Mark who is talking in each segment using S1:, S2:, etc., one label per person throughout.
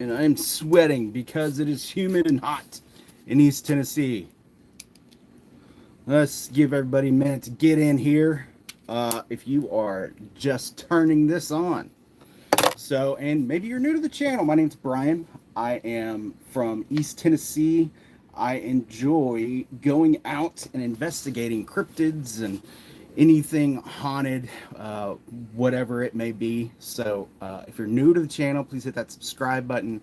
S1: and I'm sweating because it is humid and hot in East Tennessee. Let's give everybody a minute to get in here. If you are just turning this on. So, and maybe you're new to the channel. My name's Brian. I am from East Tennessee. I enjoy going out and investigating cryptids and anything haunted, whatever it may be. So, if you're new to the channel, please hit that subscribe button.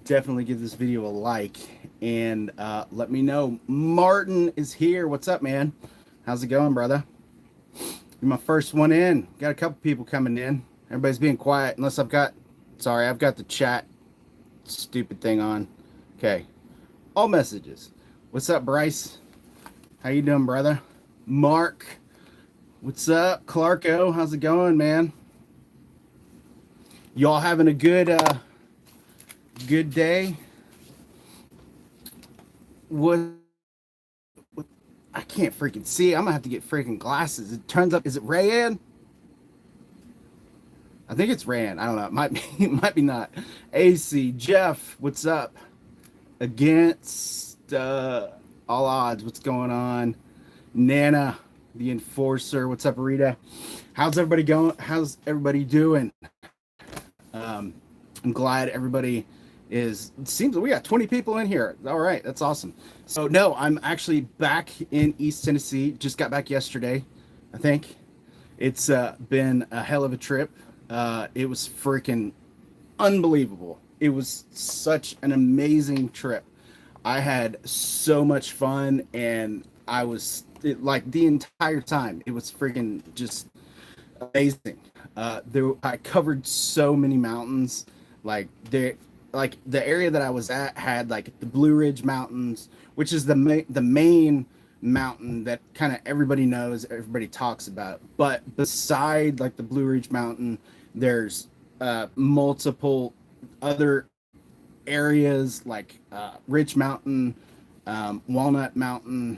S1: Definitely give this video a like and let me know. Martin is here. What's up, man? How's it going, brother? You're my first one in. Got a couple people coming in. Everybody's being quiet unless I've got the chat stupid thing on. Okay. All messages. What's up, Bryce? How you doing, brother? Mark. What's up? Clarko, how's it going, man? Y'all having a good day? What I can't freaking see. I'm gonna have to get freaking glasses. It turns up. Is it Rayan? I think it's Rayan. I don't know. It might be. It might be not. AC Jeff, what's up? Against all odds. What's going on? Nana, the enforcer. What's up, Rita? How's everybody going? How's everybody doing? I'm glad everybody is. It seems we got 20 people in here. All right, that's awesome. So no, I'm actually back in East Tennessee. Just got back yesterday, I think. It's been a hell of a trip. It was freaking unbelievable. It was such an amazing trip. I had so much fun, and I was like the entire time. It was freaking just amazing. I covered so many mountains. Like the area that I was at had like the Blue Ridge Mountains, which is the main mountain that kind of everybody knows, everybody talks about. But beside like the Blue Ridge Mountain, there's multiple other areas like Rich Mountain, Walnut Mountain.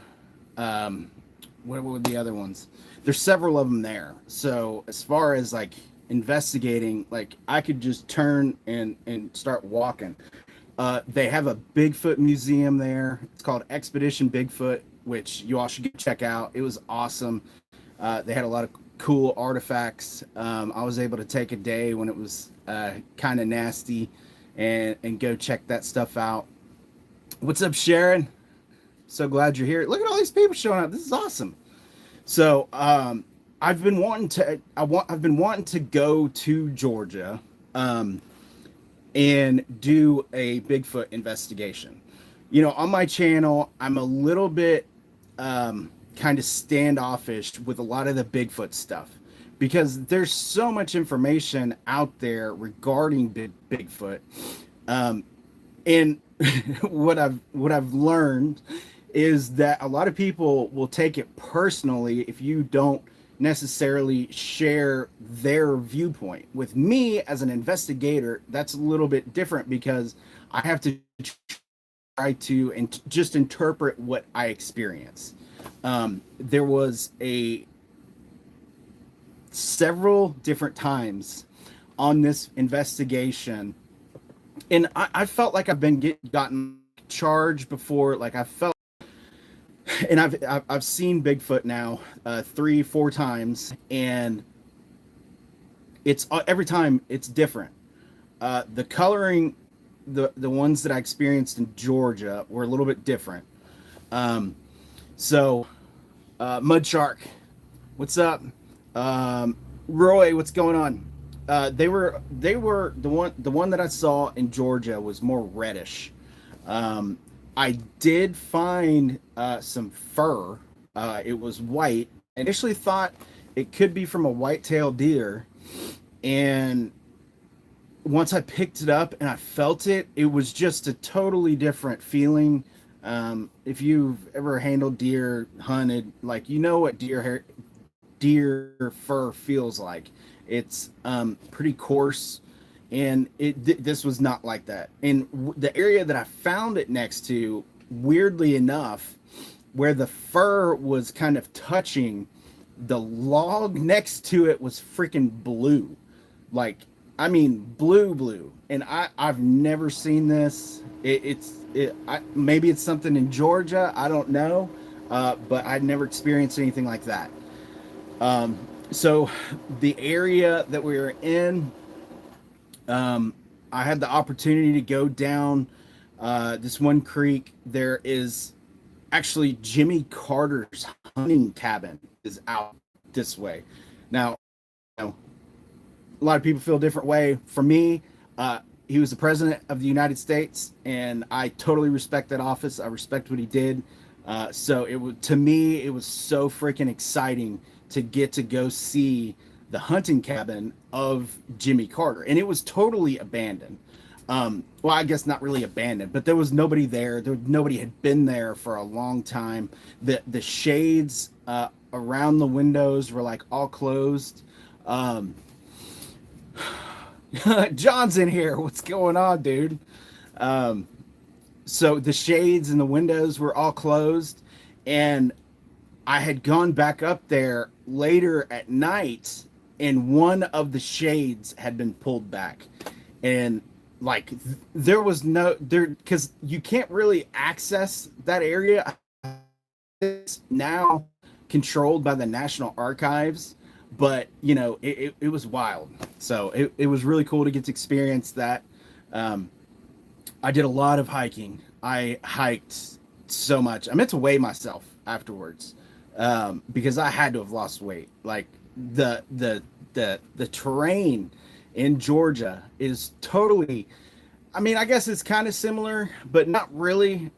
S1: What were the other ones? There's several of them there. So as far as like investigating, like I could just turn and start walking. They have a Bigfoot museum there. It's called Expedition Bigfoot, which you all should go check out. It was awesome. They had a lot of cool artifacts. I was able to take a day when it was kind of nasty and go check that stuff out. What's up, Sharon? So glad you're here. Look at all these people showing up. This is awesome. So I've been wanting to go to Georgia and do a Bigfoot investigation. You know, on my channel, I'm a little bit kind of standoffish with a lot of the Bigfoot stuff because there's so much information out there regarding Bigfoot. And what I've learned is that a lot of people will take it personally if you don't necessarily share their viewpoint. With me as an investigator, that's a little bit different because I have to try to just interpret what I experience. There was several different times on this investigation, and I felt like I've been gotten charged before. Like I felt, and I've seen Bigfoot now 3-4 times, and it's every time it's different. The coloring, the ones that I experienced in Georgia were a little bit different. So Mud Shark, what's up? Roy, what's going on? They were the one that I saw in Georgia was more reddish. I did find some fur. It was white. I initially thought it could be from a white-tailed deer, and once I picked it up and I felt it, it was just a totally different feeling. If you've ever handled deer, hunted, like you know what deer fur feels like. It's pretty coarse, and this was not like that. And the area that I found it next to, weirdly enough, where the fur was kind of touching, the log next to it was freaking blue. Like I mean, blue. And I've never seen this. Maybe it's something in Georgia. I don't know. But I'd never experienced anything like that. So the area that we were in, I had the opportunity to go down this one creek. There is actually Jimmy Carter's hunting cabin is out this way. Now, you know, a lot of people feel a different way. For me, he was the president of the United States, and I totally respect that office. I respect what he did. So it was, to me, it was so freaking exciting to get to go see the hunting cabin of Jimmy Carter, and it was totally abandoned. Well, I guess not really abandoned, but there was nobody there. Nobody had been there for a long time. The shades around the windows were like all closed. John's in here. What's going on, dude? So the shades and the windows were all closed, and I had gone back up there later at night, and one of the shades had been pulled back, and like there was no there because you can't really access that area. It's now controlled by the National Archives, but you know it was wild. So it was really cool to get to experience that. I did a lot of hiking. I hiked so much. I meant to weigh myself afterwards because I had to have lost weight. Like the terrain in Georgia is totally, I mean, I guess it's kind of similar, but not really.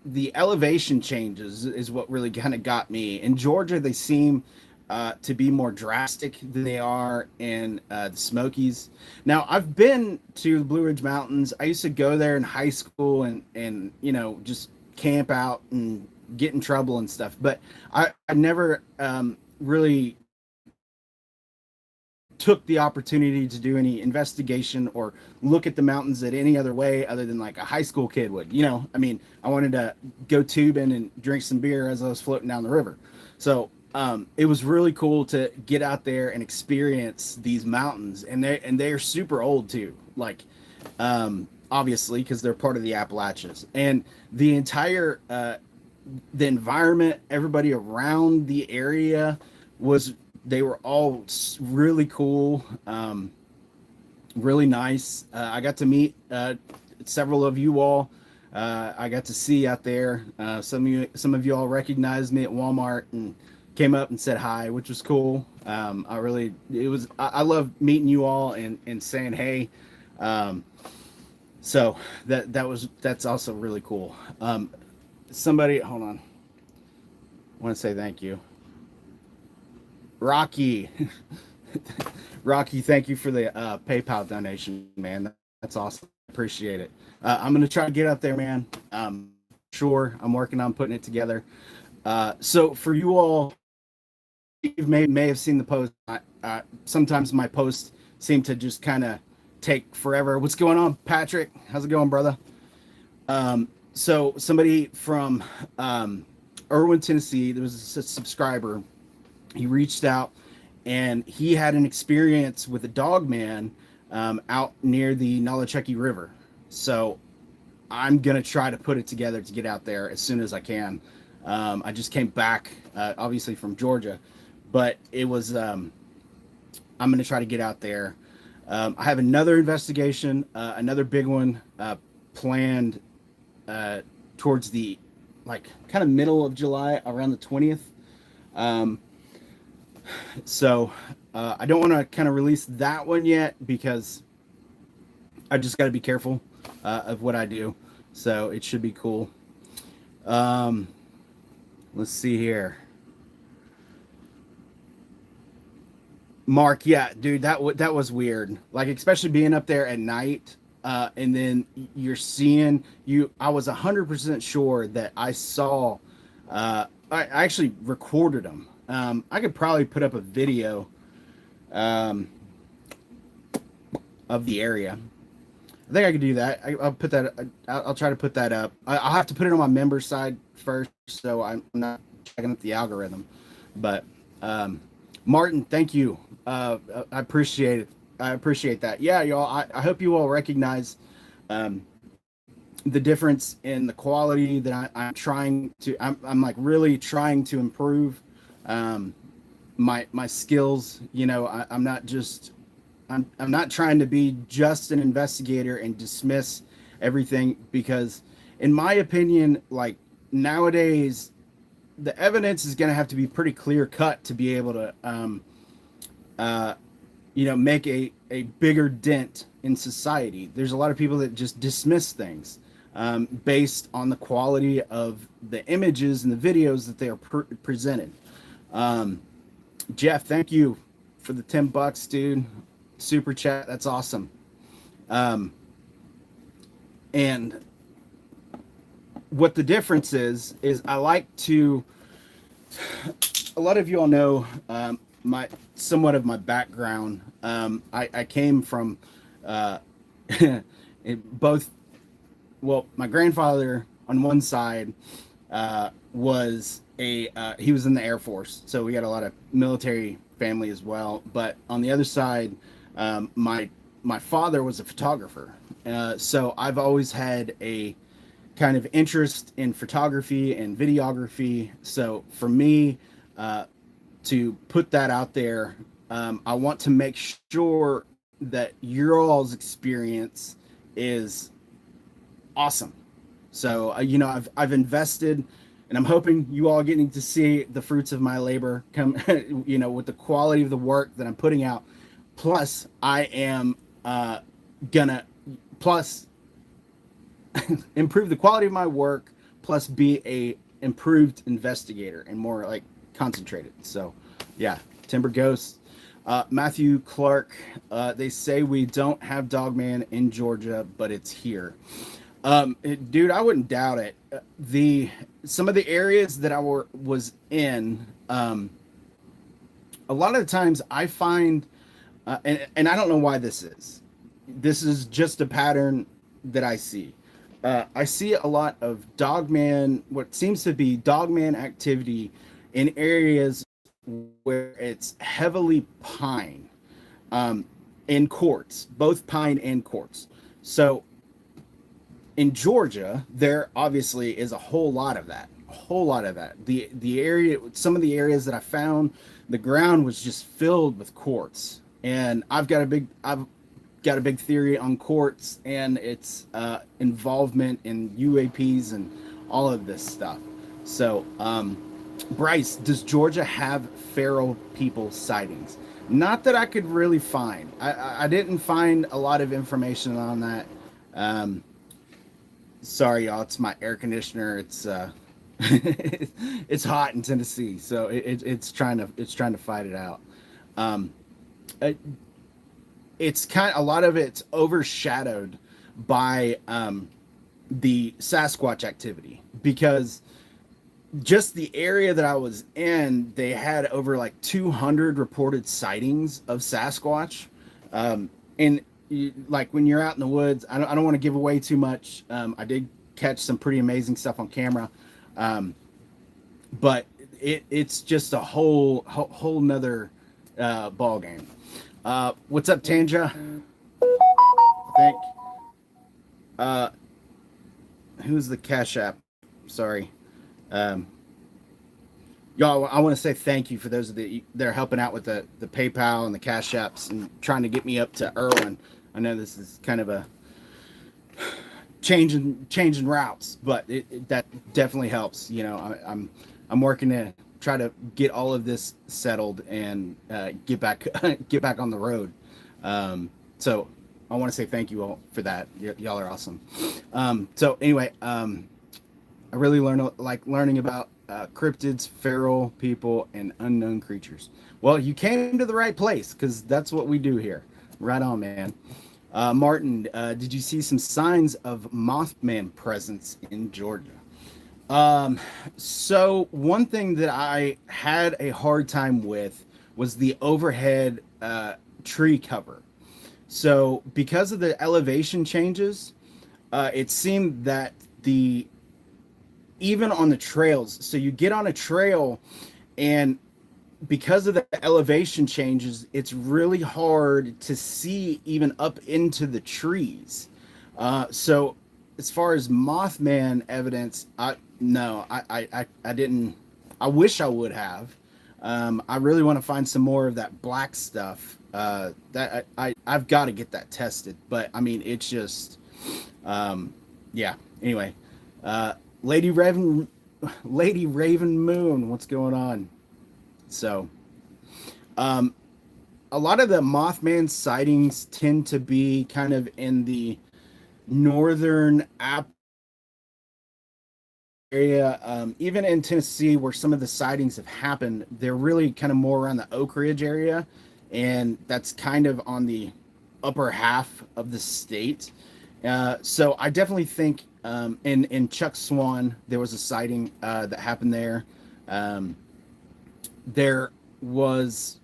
S1: The elevation changes is what really kind of got me. In Georgia, they seem to be more drastic than they are in the Smokies. Now, I've been to the Blue Ridge Mountains. I used to go there in high school and you know, just camp out and get in trouble and stuff. But I never really took the opportunity to do any investigation or look at the mountains at any other way other than like a high school kid would. You know, I mean, I wanted to go tubing and drink some beer as I was floating down the river. So it was really cool to get out there and experience these mountains, and they're super old too. Like, obviously, because they're part of the Appalachians, and the entire the environment, everybody around the area they were all really cool, really nice. I got to meet several of you all. I got to see out there. Some of you all recognized me at Walmart and came up and said hi, which was cool. I love meeting you all and saying hey. So that's also really cool. Somebody, hold on. I want to say thank you. Rocky, thank you for the PayPal donation, man. That's awesome. Appreciate it. I'm gonna try to get up there, man. Sure, I'm working on putting it together. So for you all, you may have seen the post. Sometimes my posts seem to just kind of take forever. What's going on, Patrick? How's it going, brother? So somebody from Irwin, Tennessee, there was a subscriber. He reached out and he had an experience with a dog man out near the Nolichucky River. So I'm going to try to put it together to get out there as soon as I can. I just came back, obviously from Georgia, but it was, I'm going to try to get out there. I have another investigation, another big one planned towards the kind of middle of July, around the 20th. So I don't want to kind of release that one yet because I just got to be careful of what I do. So it should be cool. Let's see here. Mark, yeah, dude, that was weird. Like, especially being up there at night, and then you're seeing I was 100% sure that I saw. I actually recorded them. I could probably put up a video of the area. I think I could do that. I'll put that. I'll try to put that up. I'll have to put it on my member side first, so I'm not checking up the algorithm. But Martin, thank you. I appreciate it. I appreciate that. Yeah, y'all. I hope you all recognize um, the difference in the quality that I'm trying to. I'm like really trying to improve um, my skills. You know, I'm not just. I'm not trying to be just an investigator and dismiss everything, because, in my opinion, like nowadays, the evidence is going to have to be pretty clear cut to be able to uh, make a bigger dent in society. There's a lot of people that just dismiss things based on the quality of the images and the videos that they are presented. Jeff, thank you for the $10, dude. Super chat. That's awesome. And what the difference is I like to, a lot of you all know my somewhat of my background. I came from both. Well, my grandfather on one side was he was in the Air Force, so we got a lot of military family as well. But on the other side, my father was a photographer, so I've always had a kind of interest in photography and videography. So for me, to put that out there, I want to make sure that your all's experience is awesome. So I've invested, and I'm hoping you all getting to see the fruits of my labor come with the quality of the work that I'm putting out. Plus I am gonna improve the quality of my work, plus be a improved investigator and more like concentrated. So yeah, Timber Ghost. Matthew Clark, they say we don't have Dogman in Georgia, but it's here. Dude, I wouldn't doubt it. Some of the areas that I was in, a lot of the times I find, and I don't know why this is. This is just a pattern that I see. I see a lot of dogman, what seems to be dogman activity in areas where it's heavily pine, and quartz, both pine and quartz. So in Georgia, there obviously is a whole lot of that. The area, some of the areas that I found, the ground was just filled with quartz, and I've got a big theory on quartz and its involvement in UAPs and all of this stuff. So, Bryce, does Georgia have feral people sightings? Not that I could really find. I didn't find a lot of information on that. Sorry, y'all. It's my air conditioner. It's it's hot in Tennessee, so it's trying to fight it out. It's kind of, a lot of it's overshadowed by the Sasquatch activity, because just the area that I was in, they had over like 200 reported sightings of Sasquatch. And like when you're out in the woods, I don't want to give away too much. I did catch some pretty amazing stuff on camera. But it's just a whole nother ball game. What's up, Tanja? I think who's the Cashapp? Sorry. Y'all, I want to say thank you for those that are helping out with the PayPal and the Cash Apps and trying to get me up to Irwin. I know this is kind of a changing routes, but that definitely helps. I'm working to try to get all of this settled and get back on the road. So I want to say thank you all for that. Y'all are awesome. So anyway, I really like learning about cryptids, feral people, and unknown creatures. Well, you came to the right place, because that's what we do here. Right on, man. Martin, did you see some signs of Mothman presence in Georgia? So one thing that I had a hard time with was the overhead tree cover. So because of the elevation changes, it seemed that even on the trails, so you get on a trail and because of the elevation changes, it's really hard to see even up into the trees. So as far as Mothman evidence, I didn't. I wish I would have. I really want to find some more of that black stuff. That I've got to get that tested. But I mean, it's just, yeah. Anyway, uh, Lady Raven, Lady Raven Moon, what's going on? So, um, a lot of the Mothman sightings tend to be kind of in the northern app area, even in Tennessee, where some of the sightings have happened. They're really kind of more around the Oak Ridge area, and that's kind of on the upper half of the state. So I definitely think in Chuck Swan there was a sighting that happened there. Um, there was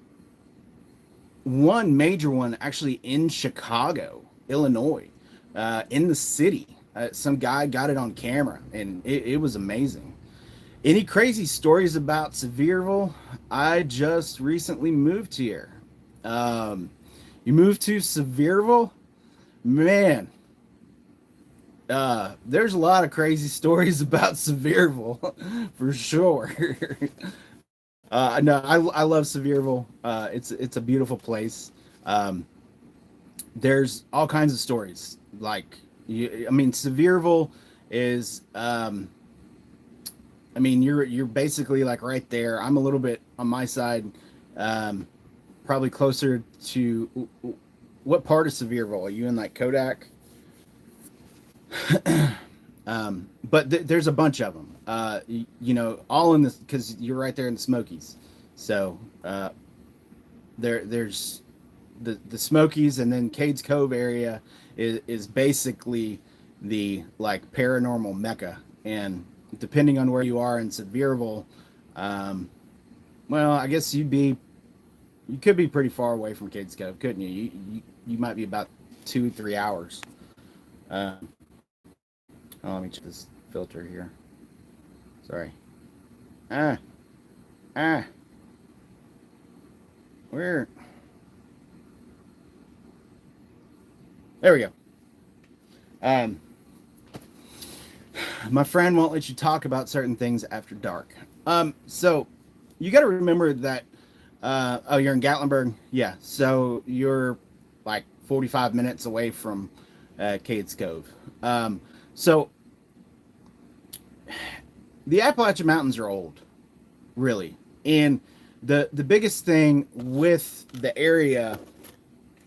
S1: one major one actually in Chicago, Illinois, in the city. Some guy got it on camera, and it was amazing. Any crazy stories about Sevierville? I just recently moved here. You moved to Sevierville? Man, there's a lot of crazy stories about Sevierville for sure. No, I love Sevierville. It's a beautiful place. There's all kinds of stories. Like, I mean, Sevierville is. I mean, you're basically like right there. I'm a little bit on my side, probably closer to what part of Sevierville are you in? Like Kodak. But there's a bunch of them. You know, all in this because you're right there in the Smokies. So there's the Smokies, and then Cades Cove area is basically the like paranormal mecca. And depending on where you are in Sevierville, well, I guess you could be pretty far away from Cades Cove, couldn't you? You might be about 2-3 hours. Oh, let me check this filter here. Sorry. Ah. Where? There we go. My friend won't let you talk about certain things after dark. So you got to remember that. Oh, you're in Gatlinburg? Yeah. So you're like 45 minutes away from Cades Cove. So the Appalachian Mountains are old, really. And the biggest thing with the area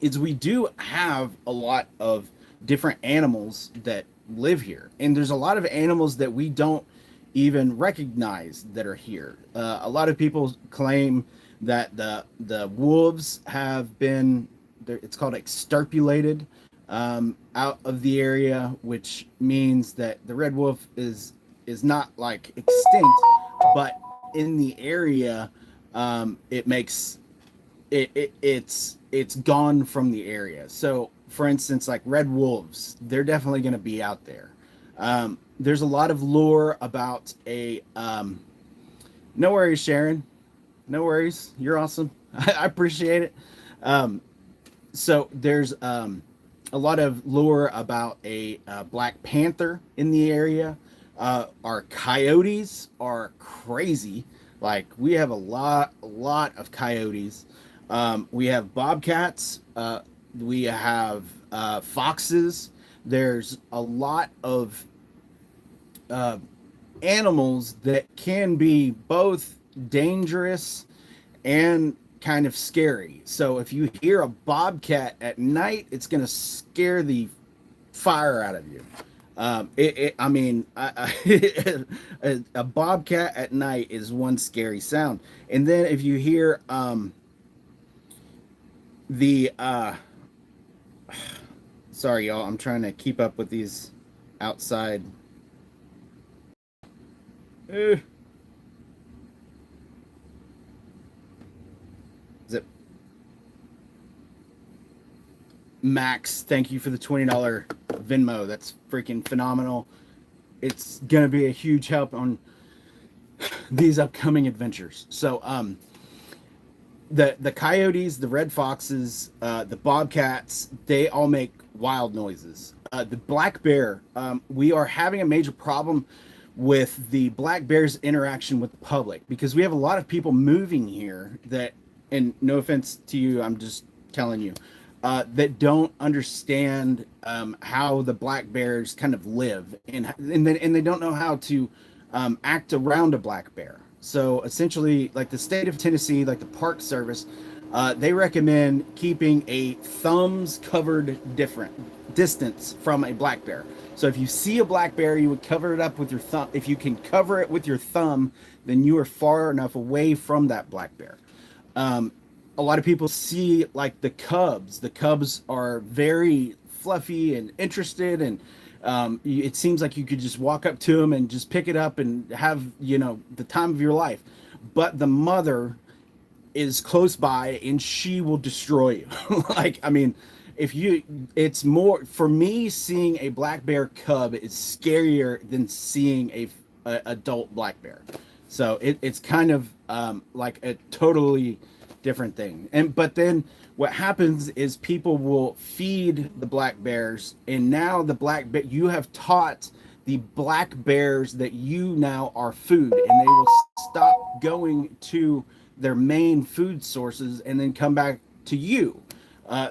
S1: is we do have a lot of different animals that live here. And there's a lot of animals that we don't even recognize that are here. A lot of people claim that the wolves have been, it's called extirpated out of the area, which means that the red wolf is not like extinct, but in the area, it makes it's gone from the area. So for instance, like red wolves, they're definitely going to be out there. There's a lot of lore about no worries, Sharon, no worries, you're awesome. I appreciate it. So there's a lot of lore about a black panther in the area. Our coyotes are crazy. Like we have a lot of coyotes. We have bobcats. We have foxes. There's a lot of animals that can be both dangerous and kind of scary. So if you hear a bobcat at night, it's going to scare the fire out of you. I mean, a bobcat at night is one scary sound. And then if you hear the sorry y'all, I'm trying to keep up with these outside. Is it Max? Thank you for the $20 Venmo. That's freaking phenomenal. It's gonna be a huge help on these upcoming adventures. So the coyotes, the red foxes, the bobcats, they all make wild noises. The black bear, we are having a major problem with the black bear's interaction with the public because we have a lot of people moving here that, and no offense to you, I'm just telling you, that don't understand how the black bears kind of live, and they don't know how to act around a black bear. So essentially, like the state of Tennessee, like the Park Service, they recommend keeping a thumbs covered different distance from a black bear. So if you see a black bear, you would cover it up with your thumb. If you can cover it with your thumb, then you are far enough away from that black bear. Um, a lot of people see like the cubs. The cubs are very fluffy and interested, and it seems like you could just walk up to them and just pick it up and have, you know, the time of your life. But the mother is close by and she will destroy you. Like, I mean, if you, it's more for me, seeing a black bear cub is scarier than seeing a adult black bear. So it's kind of like a totally different thing. And but then what happens is people will feed the black bears, and now the black bear, you have taught the black bears that you now are food, and they will stop going to their main food sources and then come back to you.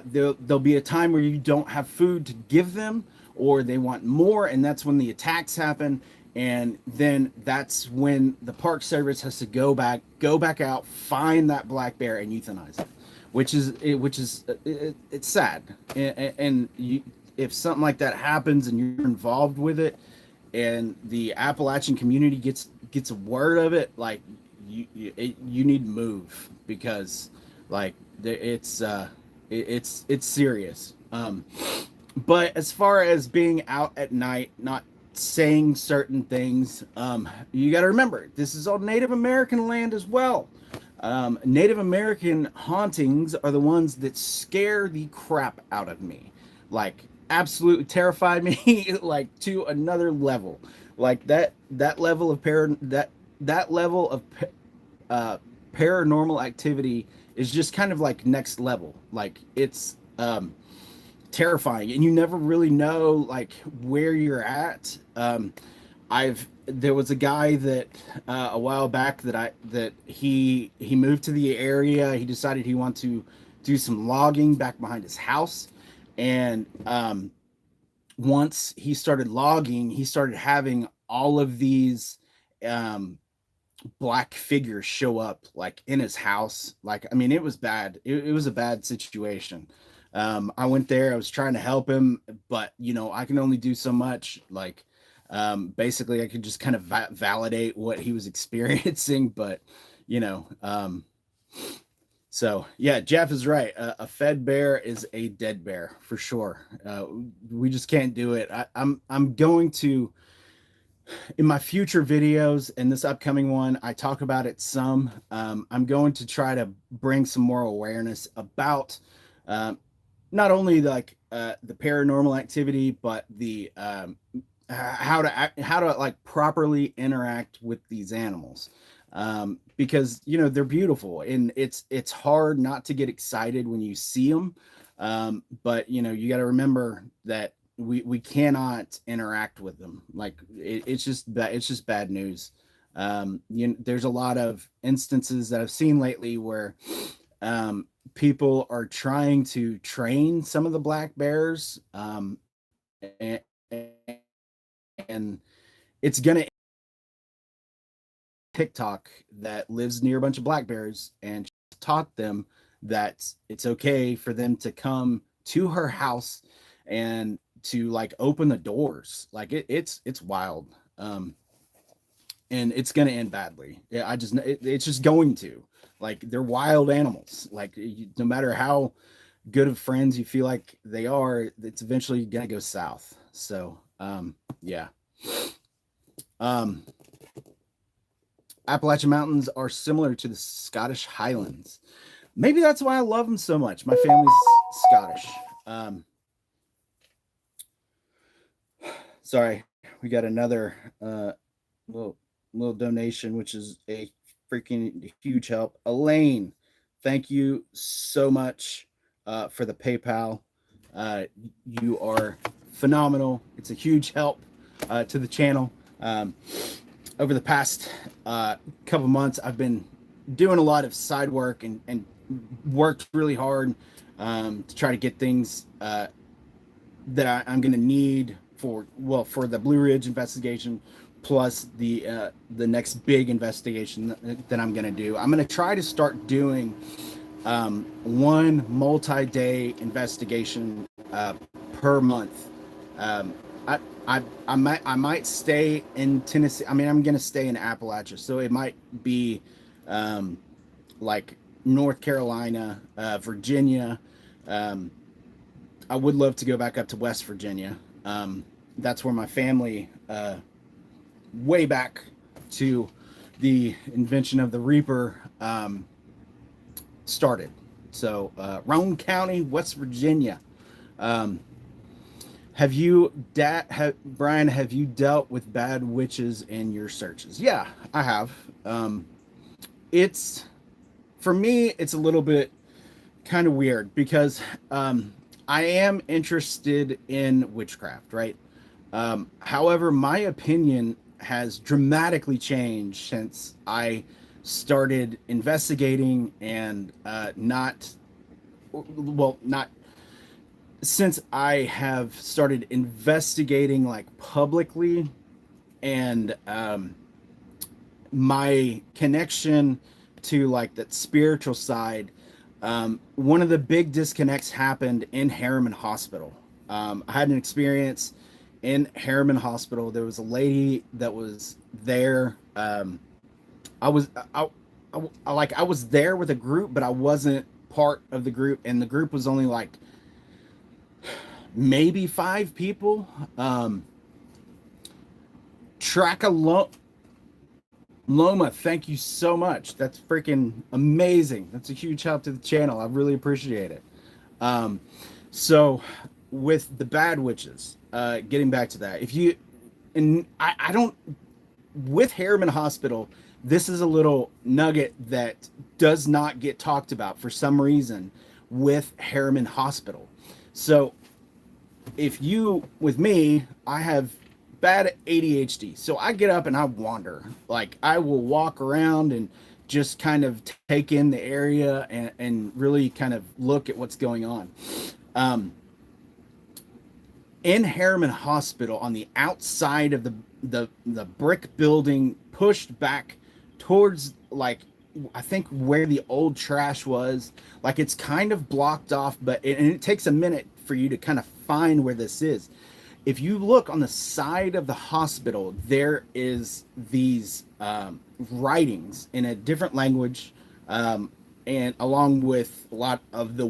S1: There'll be a time where you don't have food to give them, or they want more, and that's when the attacks happen. And then that's when the Park Service has to go back out, find that black bear, and euthanize it, it's sad. And you, if something like that happens and you're involved with it, and the Appalachian community gets a word of it, like you need to move, because like it's serious. But as far as being out at night, not saying certain things, you got to remember this is all Native American land as well. Native American hauntings are the ones that scare the crap out of me, like absolutely terrified me, like to another level, like that level of that level of uh, paranormal activity is just kind of like next level. Like it's terrifying, and you never really know like where you're at. I've There was a guy that a while back that he moved to the area. He decided he wanted to do some logging back behind his house, and once he started logging, he started having all of these um, black figures show up like in his house. Like, I mean, it was bad. It was a bad situation. I went there, I was trying to help him, but you know, I can only do so much. Like, basically I could just kind of validate what he was experiencing, but you know, so yeah, Jeff is right. A fed bear is a dead bear for sure. We just can't do it. I'm going to, in my future videos and this upcoming one, I talk about it some. I'm going to try to bring some more awareness about um, not only like the paranormal activity, but the how to like properly interact with these animals, because you know they're beautiful, and it's hard not to get excited when you see them. But you know, you got to remember that we cannot interact with them. Like it's just bad news. There's a lot of instances that I've seen lately where people are trying to train some of the black bears, and, and it's gonna TikTok that lives near a bunch of black bears, and she taught them that it's okay for them to come to her house and to like open the doors. Like it's wild. And it's going to end badly. Yeah, it's just going to, like, they're wild animals. Like no matter how good of friends you feel like they are, it's eventually going to go south. So, yeah. Um, Appalachian Mountains are similar to the Scottish Highlands. Maybe that's why I love them so much. My family's Scottish. Sorry, we got another little donation, which is a freaking huge help. Elaine, thank you so much for the PayPal. You are phenomenal. It's a huge help to the channel. Over the past couple months, I've been doing a lot of side work and worked really hard to try to get things that I'm going to need for the Blue Ridge investigation, plus the next big investigation that I'm going to do. I'm going to try to start doing one multi-day investigation per month. I might stay in Tennessee. I mean, I'm going to stay in Appalachia, so it might be like North Carolina, Virginia. I would love to go back up to West Virginia. That's where my family, way back to the invention of the Reaper, started. So, Roane County, West Virginia. Brian, have you dealt with bad witches in your searches? Yeah, I have. For me, it's a little bit kind of weird because I am interested in witchcraft, right? However, my opinion has dramatically changed since I started investigating and since I have started investigating like publicly, and my connection to like that spiritual side. One of the big disconnects happened in Harriman Hospital. I had an experience in Harriman Hospital. There was a lady that was there. I was there with a group, but I wasn't part of the group, and the group was only like maybe 5 people. Loma, thank you so much. That's freaking amazing. That's a huge help to the channel. I really appreciate it. So with the bad witches, getting back to that, I don't, with Harriman Hospital, this is a little nugget that does not get talked about for some reason with Harriman Hospital. So with me, I have bad ADHD. So I get up and I wander. Like I will walk around and just kind of take in the area and really kind of look at what's going on. In Harriman Hospital, on the outside of the brick building, pushed back towards like, I think where the old trash was, like it's kind of blocked off, and it takes a minute for you to kind of find where this is. If you look on the side of the hospital, there is these writings in a different language, and along with a lot of the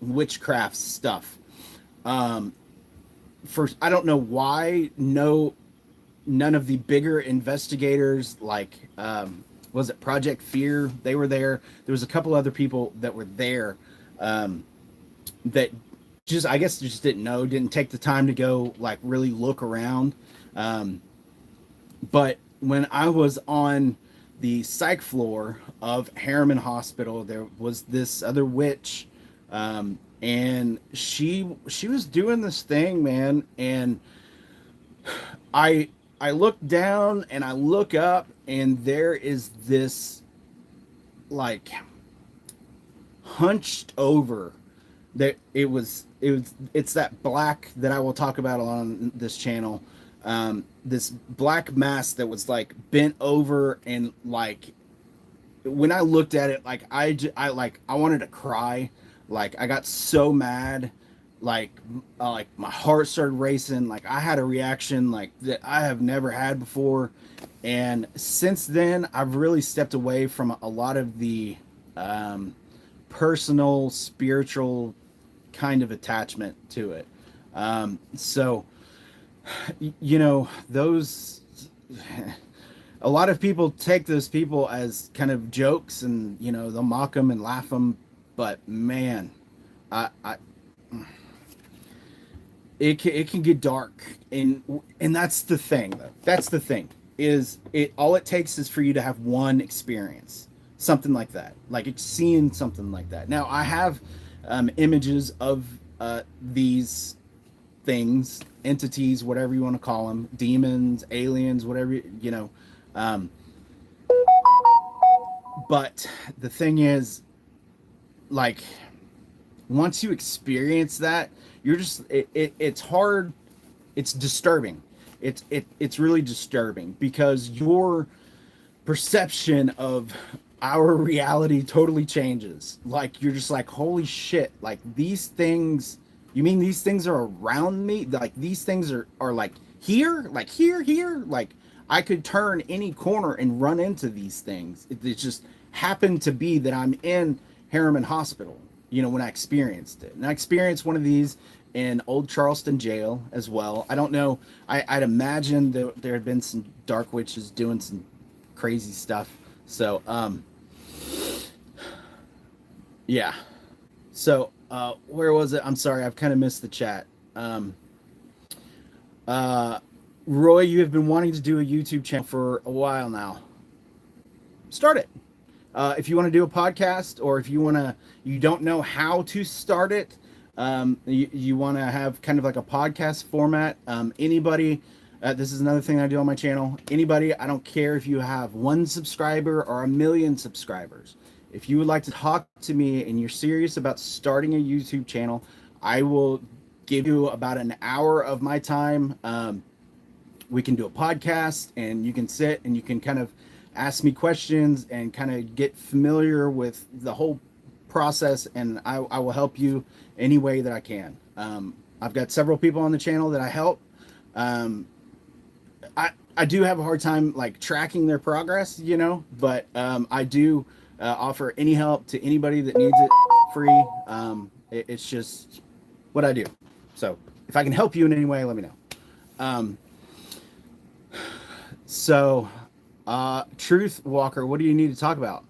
S1: witchcraft stuff. First, I don't know why none of the bigger investigators, like was it Project Fear? They were there. There was a couple other people that were there that I guess just didn't take the time to go like really look around. But when I was on the psych floor of Harriman Hospital, there was this other witch, and she was doing this thing, man. And I look down and I look up, and there is this like hunched over. It's that black that I will talk about on this channel. This black mass that was like bent over, and like when I looked at it, like I wanted to cry. Like I got so mad, like my heart started racing. Like I had a reaction like that I have never had before. And since then, I've really stepped away from a lot of the personal, spiritual kind of attachment to it. So, those, a lot of people take those people as kind of jokes, and, they'll mock them and laugh them. But man, it can get dark. And that's the thing, though. That's the thing, is all it takes is for you to have one experience. something like that, like seeing something like that. Now I have images of these things, entities, whatever you want to call them, demons, aliens, whatever, you know. Um, but the thing is, like, once you experience that, you're just it's hard, it's disturbing. It's really disturbing because your perception of our reality totally changes. Like, you're just like, holy shit, like these things, you mean these things are around me? Like these things are like here, like here, like I could turn any corner and run into these things. It just happened to be that I'm in Harriman Hospital, you know, when I experienced it. And I experienced one of these in Old Charleston Jail as well. I don't know. I'd imagine that there had been some dark witches doing some crazy stuff. So, yeah. So, where was it? I'm sorry, I've kind of missed the chat. Roy, you have been wanting to do a YouTube channel for a while now. Start it. If you want to do a podcast, or if you don't know how to start it, you want to have kind of like a podcast format. Anybody, this is another thing I do on my channel. Anybody, I don't care if you have 1 subscriber or 1,000,000 subscribers. If you would like to talk to me and you're serious about starting a YouTube channel, I will give you about an hour of my time. We can do a podcast, and you can sit and you can kind of ask me questions and kind of get familiar with the whole process, and I will help you any way that I can. I've got several people on the channel that I help. I do have a hard time like tracking their progress, you know, but I do offer any help to anybody that needs it free. It's just what I do. So if I can help you in any way, let me know. So Truth Walker, what do you need to talk about?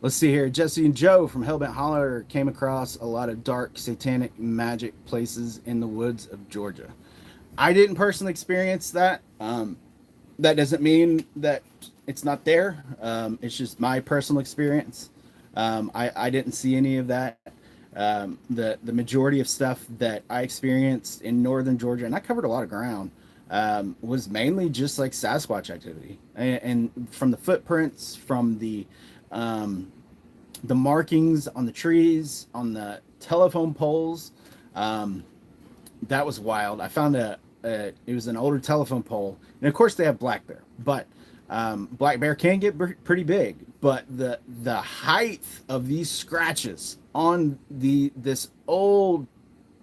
S1: Let's see here. Jesse and Joe from Hellbent Holler came across a lot of dark satanic magic places in the woods of Georgia. I didn't personally experience that. That doesn't mean that it's not there. It's just my personal experience. I didn't see any of that. The majority of stuff that I experienced in northern Georgia, and I covered a lot of ground, was mainly just like Sasquatch activity, and from the footprints, from the markings on the trees, on the telephone poles. That was wild. I found it was an older telephone pole, and of course they have black bear, but black bear can get pretty big. But the height of these scratches on this old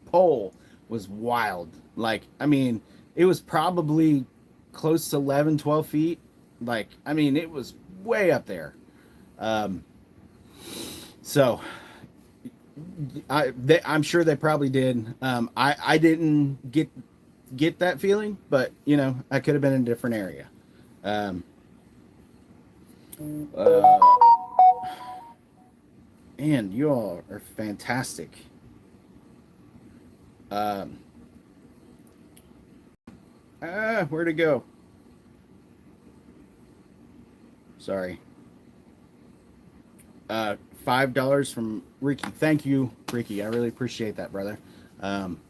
S1: pole was wild. Like, I mean, it was probably close to 11, 12 feet. Like, I mean, it was way up there. So I'm sure they probably did. I didn't get that feeling, but you know, I could have been in a different area. And you all are fantastic. Where'd it go? Sorry. $5 from Ricky. Thank you, Ricky. I really appreciate that, brother.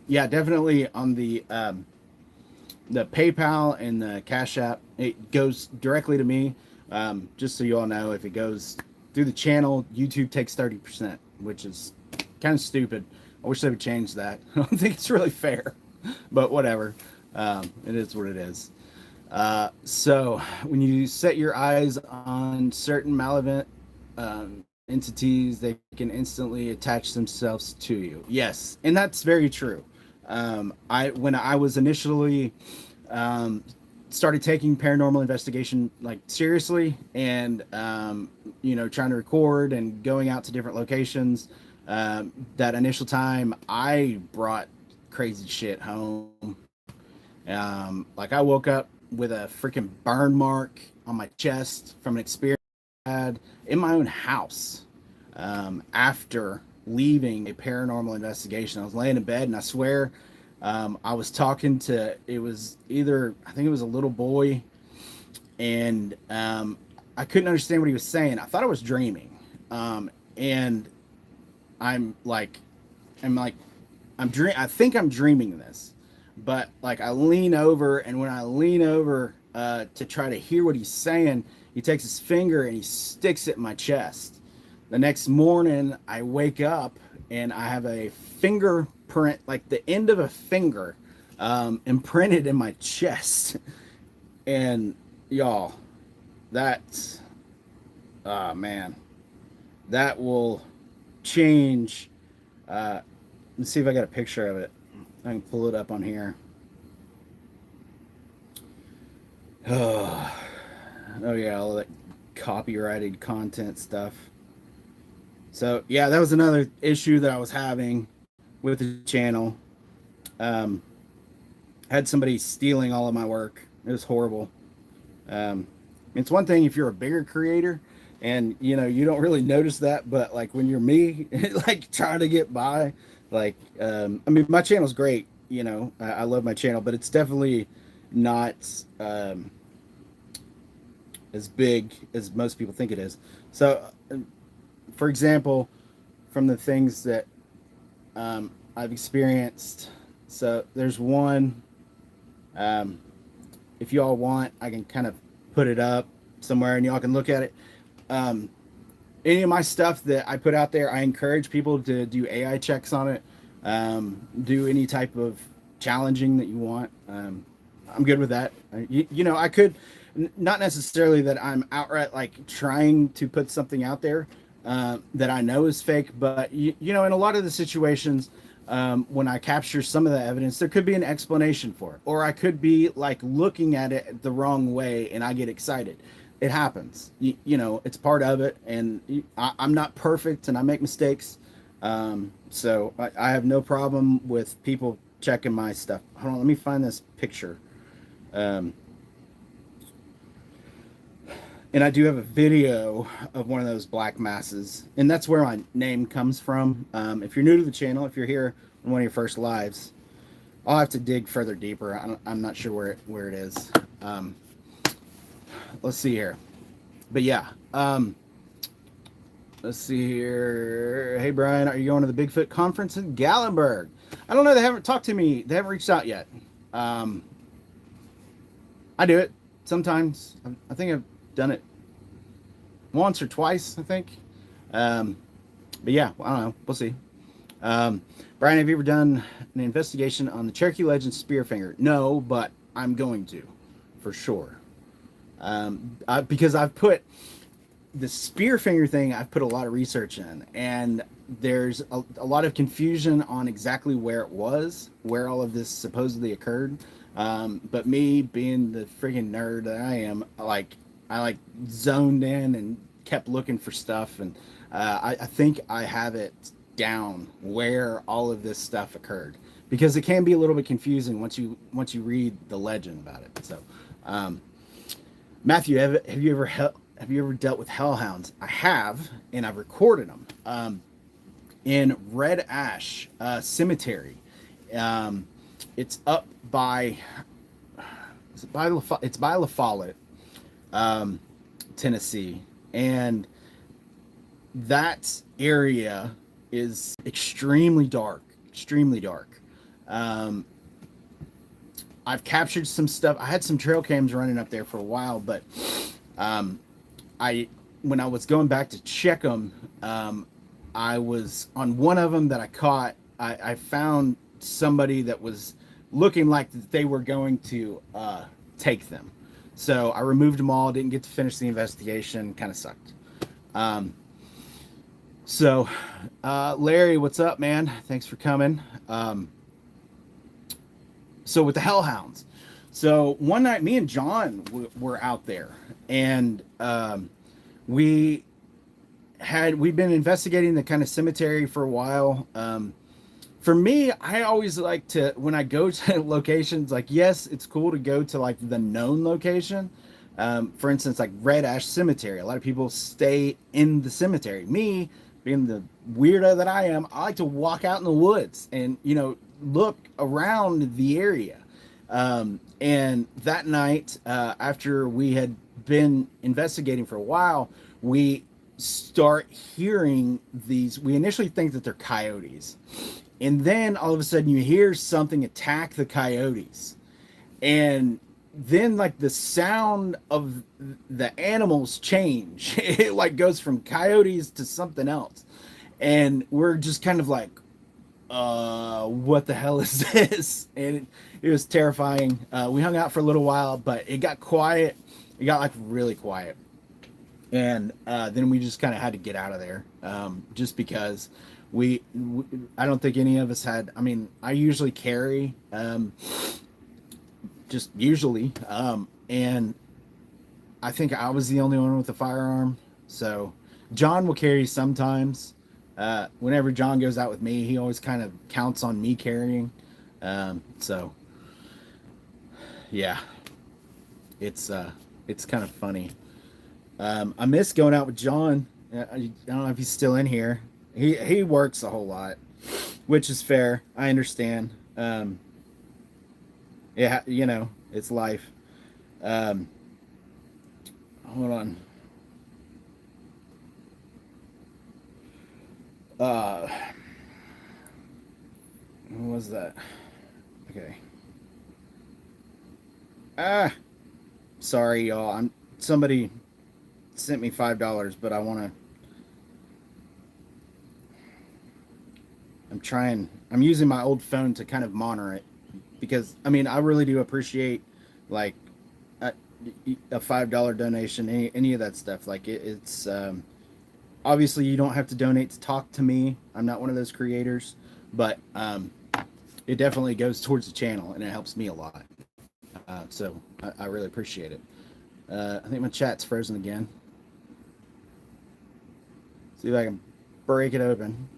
S1: Yeah, definitely on the PayPal and the Cashapp, it goes directly to me. Just so you all know, if it goes through the channel, YouTube takes 30%, which is kind of stupid. I wish they would change that. I don't think it's really fair, but whatever. It is what it is. So when you set your eyes on certain malevolent entities, they can instantly attach themselves to you. Yes, and that's very true. When I was initially started taking paranormal investigation like seriously, and you know, trying to record and going out to different locations, that initial time I brought crazy shit home. Like I woke up with a freaking burn mark on my chest from an experience I had in my own house after leaving a paranormal investigation. I was laying in bed, and I swear I was talking to, it was either, I think it was a little boy and I couldn't understand what he was saying. I thought I was dreaming, and I'm like, I'm like, I think I'm dreaming this, but like I lean over, and when I lean over to try to hear what he's saying, he takes his finger and he sticks it in my chest. The next morning, I wake up and I have a fingerprint, like the end of a finger, imprinted in my chest. And y'all, that's, oh man, that will change. Let's see if I got a picture of it. I can pull it up on here. Oh yeah, all that copyrighted content stuff. So yeah, that was another issue that I was having with the channel. Had somebody stealing all of my work. It was horrible. It's one thing if you're a bigger creator and you know you don't really notice that, but like when you're me, like trying to get by, like I mean my channel's great, you know, I love my channel, but it's definitely not as big as most people think it is. So for example, from the things that I've experienced, so there's one, if you all want, I can kind of put it up somewhere and y'all can look at it. Any of my stuff that I put out there, I encourage people to do AI checks on it, do any type of challenging that you want. I'm good with that. You know, I could, not necessarily that I'm outright like trying to put something out there that I know is fake, but you know, in a lot of the situations, when I capture some of the evidence, there could be an explanation for it, or I could be like looking at it the wrong way and I get excited. It happens. You know, it's part of it, and I'm not perfect and I make mistakes. So I have no problem with people checking my stuff. Hold on, let me find this picture. And I do have a video of one of those black masses, and that's where my name comes from. If you're new to the channel, if you're here on one of your first lives, I'll have to dig further deeper. I'm not sure where it is. Let's see here. But yeah, let's see here. Hey, Brian, are you going to the Bigfoot conference in Gallenberg? I don't know. They haven't talked to me. They haven't reached out yet. I do it sometimes. I think I've done it once or twice, I think. But yeah, I don't know. We'll see. Brian, have you ever done an investigation on the Cherokee Legend Spearfinger? No, but I'm going to, for sure. Because I've put the Spearfinger thing, I've put a lot of research in, and there's a lot of confusion on exactly where it was, where all of this supposedly occurred. But me being the friggin' nerd that I am, I zoned in and kept looking for stuff, and I think I have it down where all of this stuff occurred, because it can be a little bit confusing once you read the legend about it. So, Matthew, have you ever dealt with hellhounds? I have, and I've recorded them in Red Ash Cemetery. It's up by it's by La Follette, Tennessee, and that area is extremely dark. I've captured some stuff. I had some trail cams running up there for a while, but when I was going back to check them, I was on one of them that I caught. I found somebody that was looking like they were going to take them. So I removed them all, didn't get to finish the investigation, kind of sucked. So Larry, what's up, man? Thanks for coming. So with the hellhounds, so one night me and John were out there, and we've been investigating the kind of cemetery for a while. For me, I always like to, when I go to locations, like, yes, it's cool to go to like the known location. For instance, like Red Ash Cemetery, a lot of people stay in the cemetery. Me, being the weirdo that I am, I like to walk out in the woods and, you know, look around the area. And that night, after we had been investigating for a while, we start hearing these. We initially think that they're coyotes, and then all of a sudden you hear something attack the coyotes, and then like the sound of the animals change. It like goes from coyotes to something else, and we're just kind of like, what the hell is this? And it was terrifying. We hung out for a little while, but it got quiet. It got like really quiet, and then we just kind of had to get out of there, just because I don't think any of us had. I mean, I usually carry, just usually, and I think I was the only one with a firearm. So John will carry sometimes. Whenever John goes out with me, he always kind of counts on me carrying. So yeah, it's kind of funny. I miss going out with John. I don't know if he's still in here. He works a whole lot, which is fair. I understand. Yeah, you know, it's life. Hold on. What was that? Okay. Sorry, y'all. Somebody sent me $5, but I'm using my old phone to kind of monitor it, because I mean, I really do appreciate like a $5 donation, any of that stuff. Like it's obviously you don't have to donate to talk to me. I'm not one of those creators, but it definitely goes towards the channel and it helps me a lot. So I really appreciate it. I think my chat's frozen again. See if I can break it open.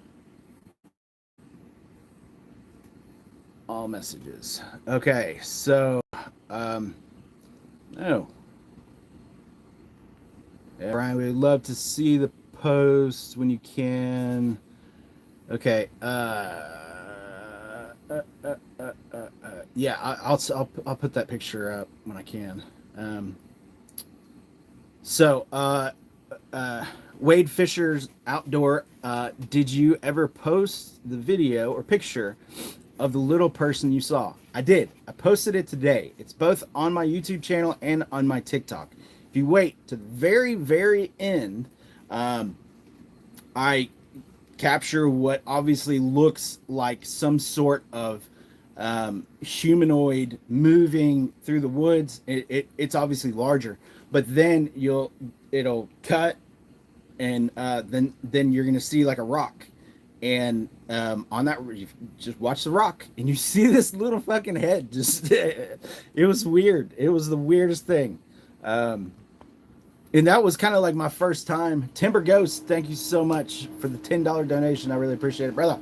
S1: All messages. Okay, so oh. Yeah, Brian, we'd love to see the post when you can. Okay. Yeah, I'll put that picture up when I can. Wade Fisher's Outdoor. Did you ever post the video or picture of the little person you saw? I did. I posted it today. It's both on my YouTube channel and on my TikTok. If you wait to the very, very end, I capture what obviously looks like some sort of humanoid moving through the woods. It's obviously larger, but then it'll cut, and then you're gonna see like a rock, and on that, you just watch the rock and you see this little fucking head. Just it was weird. It was the weirdest thing. And that was kind of like my first time. Timber Ghost, thank you so much for the $10 donation. I really appreciate it, brother.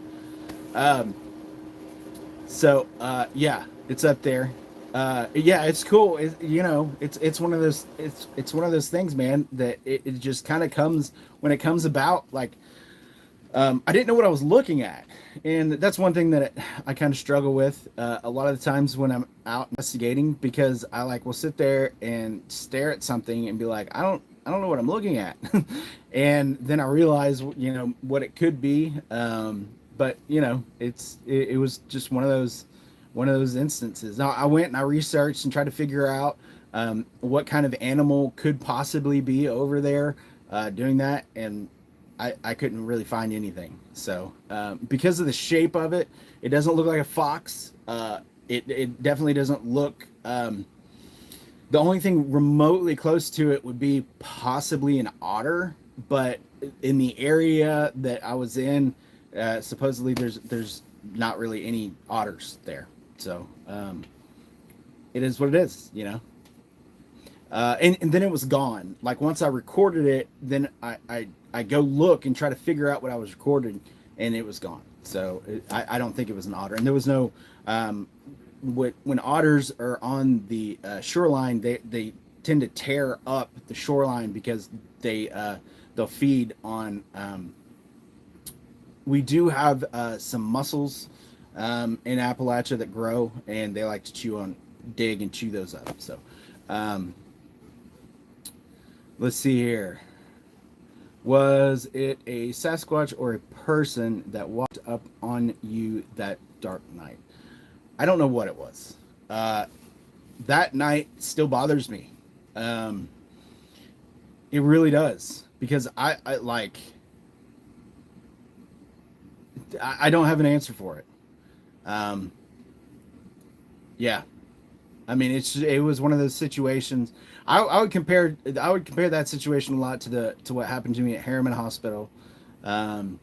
S1: Yeah, it's up there. Yeah, it's cool. It's one of those it's one of those things, man, that it just kind of comes when it comes about. Like, I didn't know what I was looking at, and that's one thing that I kind of struggle with a lot of the times when I'm out investigating, because I will sit there and stare at something and be like, I don't know what I'm looking at, and then I realize what it could be. But it was just one of those instances. Now I went and I researched and tried to figure out what kind of animal could possibly be over there doing that, and I couldn't really find anything. So because of the shape of it, it doesn't look like a fox. It definitely doesn't look. The only thing remotely close to it would be possibly an otter, but in the area that I was in, supposedly there's not really any otters there. So it is what it is, and then it was gone. Like, once I recorded it, then I go look and try to figure out what I was recording, and it was gone. So I don't think it was an otter. And there was no when otters are on the shoreline, they tend to tear up the shoreline because they'll feed on. We do have some mussels in Appalachia that grow, and they like to dig and chew those up. So Let's see here. Was it a Sasquatch or a person that walked up on you that dark night? I don't know what it was. That night still bothers me. Um, it really does because I like I don't have an answer for it. Um, yeah, I mean it was one of those situations. I would compare that situation a lot to what happened to me at Harriman Hospital, um,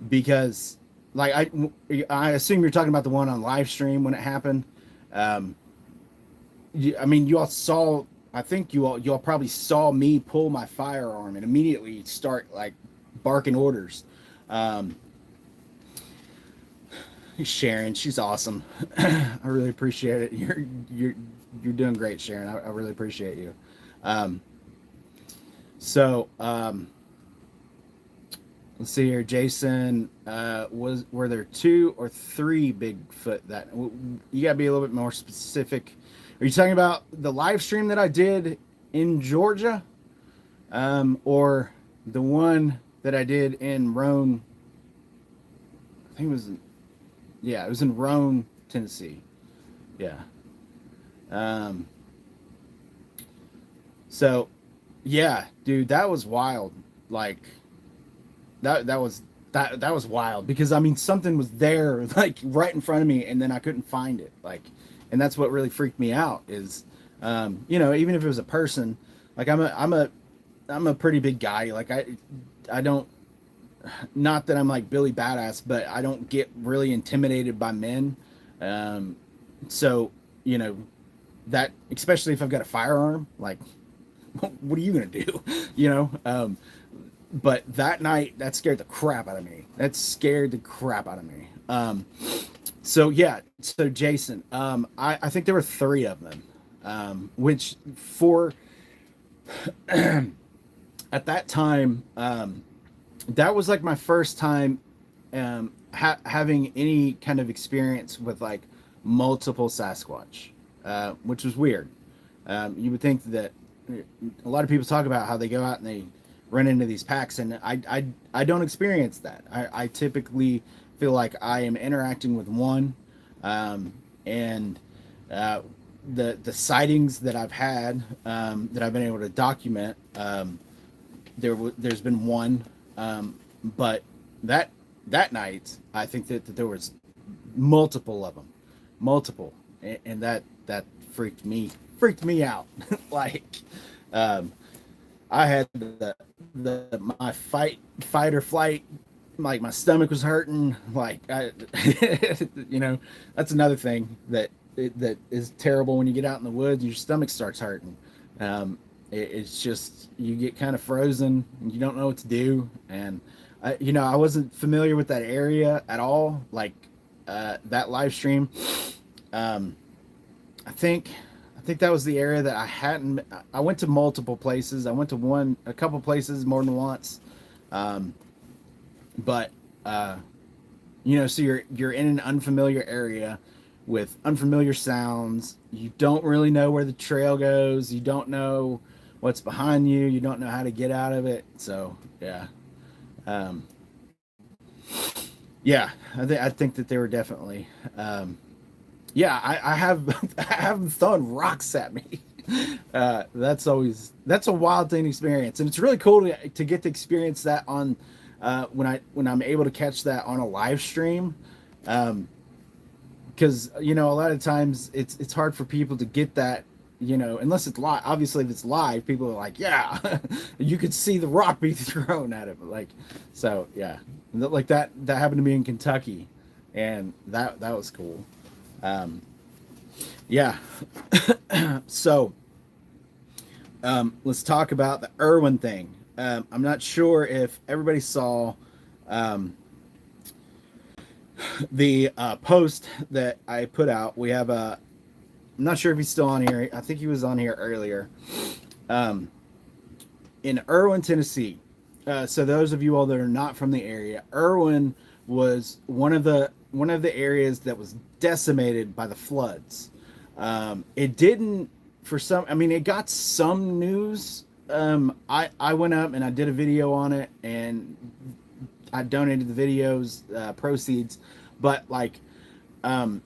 S1: because like I assume you're talking about the one on live stream when it happened. Um, I mean, you all saw. I think you all probably saw me pull my firearm and immediately start like barking orders. Um, Sharon, she's awesome. I really appreciate it. You're doing great, Sharon. I really appreciate you. Um, so let's see here, Jason. Were there 2 or 3 Bigfoot that you got to be a little bit more specific? Are you talking about the live stream that I did in Georgia, or the one that I did in Roan? I think it was, yeah, it was in Roan, Tennessee. Yeah. Um, so, yeah, dude, that was wild. Like that was wild because I mean something was there like right in front of me and then I couldn't find it. Like, and that's what really freaked me out is, even if it was a person, like I'm a pretty big guy. Like I don't, not that I'm like Billy Badass, but I don't get really intimidated by men. Um, so, you know, that, especially if I've got a firearm, like, what are you going to do? You know? But that night, that scared the crap out of me. That scared the crap out of me. So yeah, so Jason, I think there were 3 of them, which for, at that time, that was like my first time having any kind of experience with like multiple Sasquatch, which was weird. You would think that a lot of people talk about how they go out and they run into these packs, and I don't experience that. I typically feel like I am interacting with one, and the sightings that I've had, that I've been able to document, there's been one, but that night I think that there was multiple of them, multiple, and that freaked me out. Like, I had my fight or flight, like my stomach was hurting. Like that's another thing that is terrible when you get out in the woods. Your stomach starts hurting. It's just you get kind of frozen and you don't know what to do. And I wasn't familiar with that area at all. Like that live stream. I think that was the area that I went to multiple places. I went to a couple places more than once. But so you're in an unfamiliar area with unfamiliar sounds. You don't really know where the trail goes. You don't know what's behind you. You don't know how to get out of it. So yeah. Yeah, I think that they were definitely, yeah, I have I have them throwing rocks at me. That's a wild thing to experience, and it's really cool to get to experience that on when I'm able to catch that on a live stream, because a lot of times it's hard for people to get that, unless it's live. Obviously, if it's live, people are like, yeah, you could see the rock be thrown at it, like, so yeah, like that happened to me in Kentucky, and that was cool. Yeah. So, let's talk about the Irwin thing. I'm not sure if everybody saw the post that I put out. I'm not sure if he's still on here. I think he was on here earlier. In Irwin, Tennessee. So those of you all that are not from the area, Irwin was one of the areas that was decimated by the floods. It didn't, it got some news, I went up and I did a video on it, and I donated the videos proceeds, but like um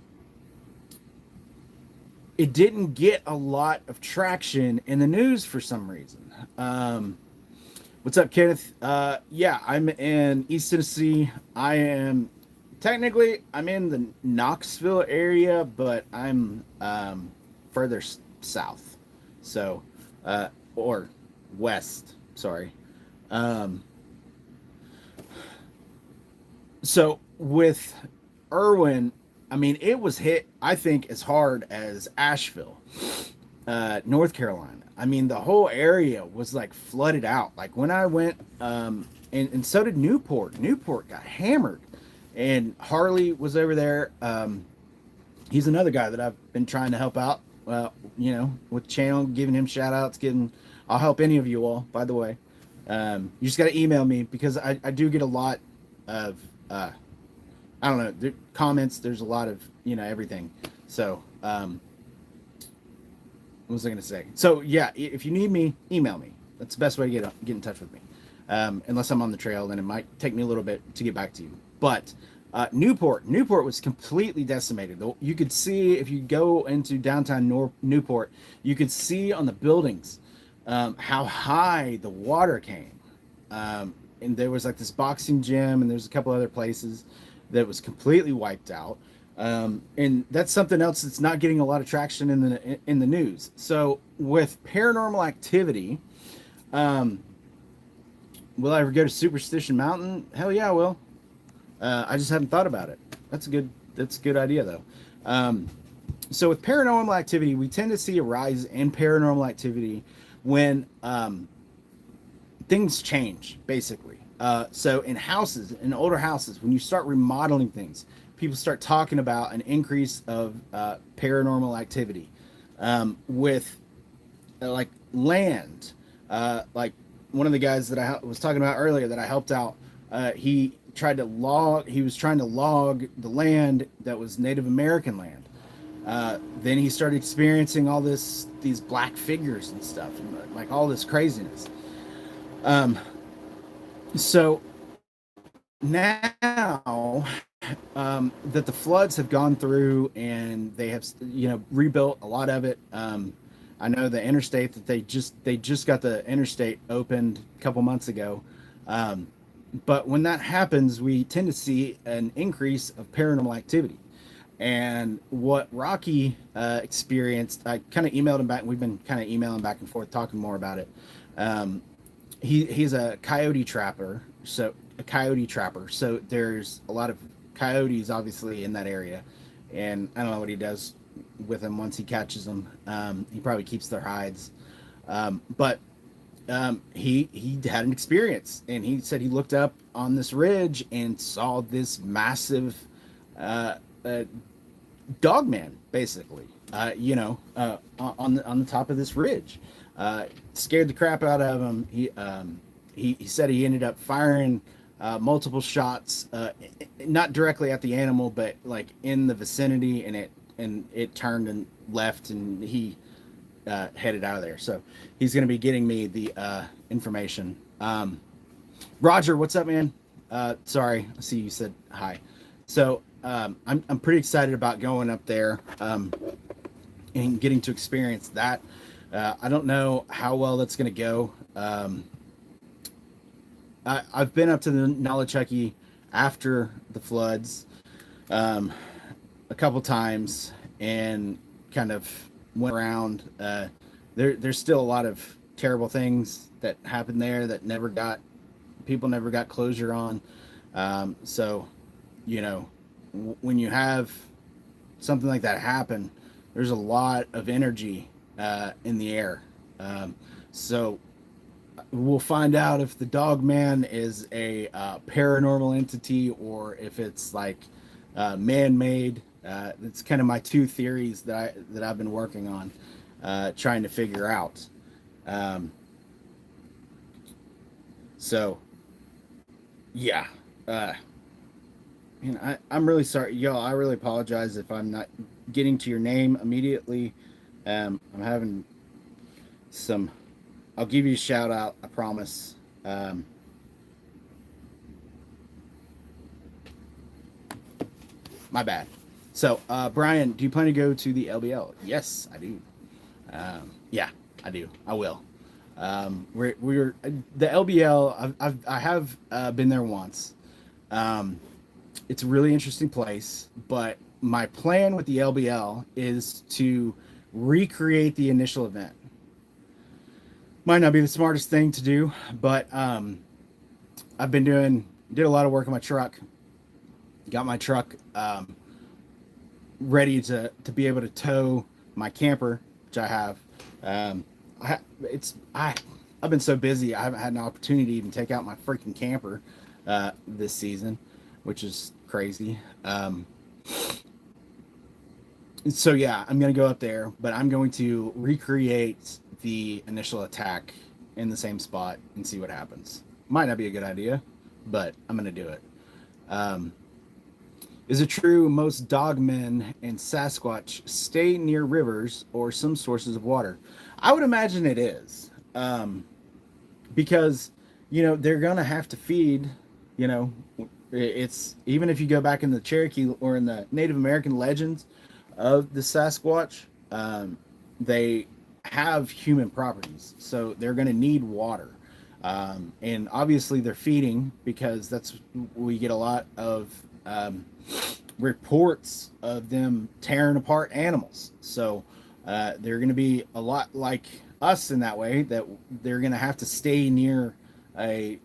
S1: it didn't get a lot of traction in the news for some reason. What's up, Kenneth? Yeah, I'm in East Tennessee. I'm in the Knoxville area, but I'm further south, so or west. Sorry. Um, so with Irwin, I mean, it was hit, I think, as hard as Asheville, North Carolina. I mean, the whole area was like flooded out. Like when I went, and so did Newport. Newport got hammered, and Harley was over there. He's another guy that I've been trying to help out. With the channel, giving him shout outs, I'll help any of you all, by the way. You just got to email me because I do get a lot of, I don't know, comments. There's a lot of, everything. So, what was I going to say? So yeah, if you need me, email me. That's the best way to get in touch with me. Unless I'm on the trail, then it might take me a little bit to get back to you. But Newport was completely decimated. You could see, if you go into downtown Newport, you could see on the buildings how high the water came. And there was like this boxing gym, and there's a couple other places that was completely wiped out. And that's something else that's not getting a lot of traction in the news. So with paranormal activity, will I ever go to Superstition Mountain? Hell yeah, I will. I just haven't thought about it. That's a good idea though. So with paranormal activity, we tend to see a rise in paranormal activity when things change, basically. So in older houses, when you start remodeling things, people start talking about an increase of paranormal activity with like land. Like one of the guys that I was talking about earlier that I helped out, he was trying to log the land that was Native American land. Then he started experiencing all these black figures and stuff, and like all this craziness. So now that the floods have gone through and they have, rebuilt a lot of it. I know the interstate that they just got the interstate opened a couple months ago. But when that happens, we tend to see an increase of paranormal activity. And what Rocky experienced, I kind of emailed him back. We've been kind of emailing back and forth, talking more about it. He's a coyote trapper. So there's a lot of coyotes obviously in that area. And I don't know what he does with them once he catches them. He probably keeps their hides. But he had an experience, and he said he looked up on this ridge and saw this massive dog man, basically, on the top of this ridge. Scared the crap out of him. He said he ended up firing multiple shots, not directly at the animal, but like in the vicinity, and it turned and left, and he headed out of there. So he's going to be getting me the information. Roger, what's up, man? Sorry, I see you said hi. So I'm pretty excited about going up there and getting to experience that. I don't know how well that's going to go. I've been up to the Nolichucky after the floods a couple times and kind of went around. There's still a lot of terrible things that happened there that people never got closure on. So, when you have something like that happen, there's a lot of energy in the air. So we'll find out if the dog man is a paranormal entity or if it's like man-made. It's kind of my two theories that I've been working on, trying to figure out. So yeah, I'm really sorry, y'all. I really apologize if I'm not getting to your name immediately. I'm having some I'll give you a shout out. I promise. My bad. So, Brian, do you plan to go to the LBL? Yes, I do. Yeah, I do. I will. We're the LBL. I have been there once. It's a really interesting place, but my plan with the LBL is to recreate the initial event. Might not be the smartest thing to do, but I've been did a lot of work on my truck. Got my truck ready to be able to tow my camper, which I have. I've been so busy, I haven't had an opportunity to even take out my freaking camper this season, which is crazy. So yeah, I'm gonna go up there, but I'm going to recreate the initial attack in the same spot and see what happens. Might not be a good idea, but I'm gonna do it. Is it true most dogmen and Sasquatch stay near rivers or some sources of water? I would imagine it is, because they're gonna have to feed. It's even if you go back in the Cherokee or in the Native American legends of the Sasquatch, they have human properties, so they're going to need water, and obviously they're feeding because that's we get a lot of reports of them tearing apart animals. So they're going to be a lot like us in that way, that they're going to have to stay near a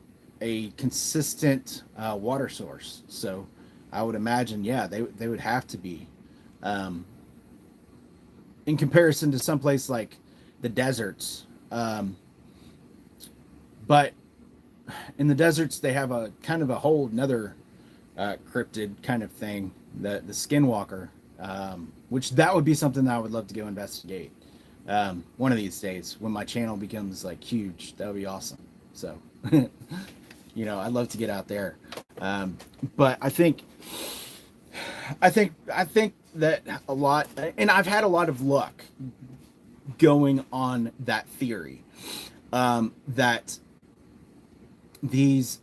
S1: consistent water source. So I would imagine, yeah, they would have to be, in comparison to someplace like the deserts. But in the deserts, they have a kind of a whole another cryptid kind of thing, the skinwalker, which that would be something that I would love to go investigate one of these days when my channel becomes like huge. That would be awesome. So I'd love to get out there, but I think that a lot, and I've had a lot of luck going on that theory, that these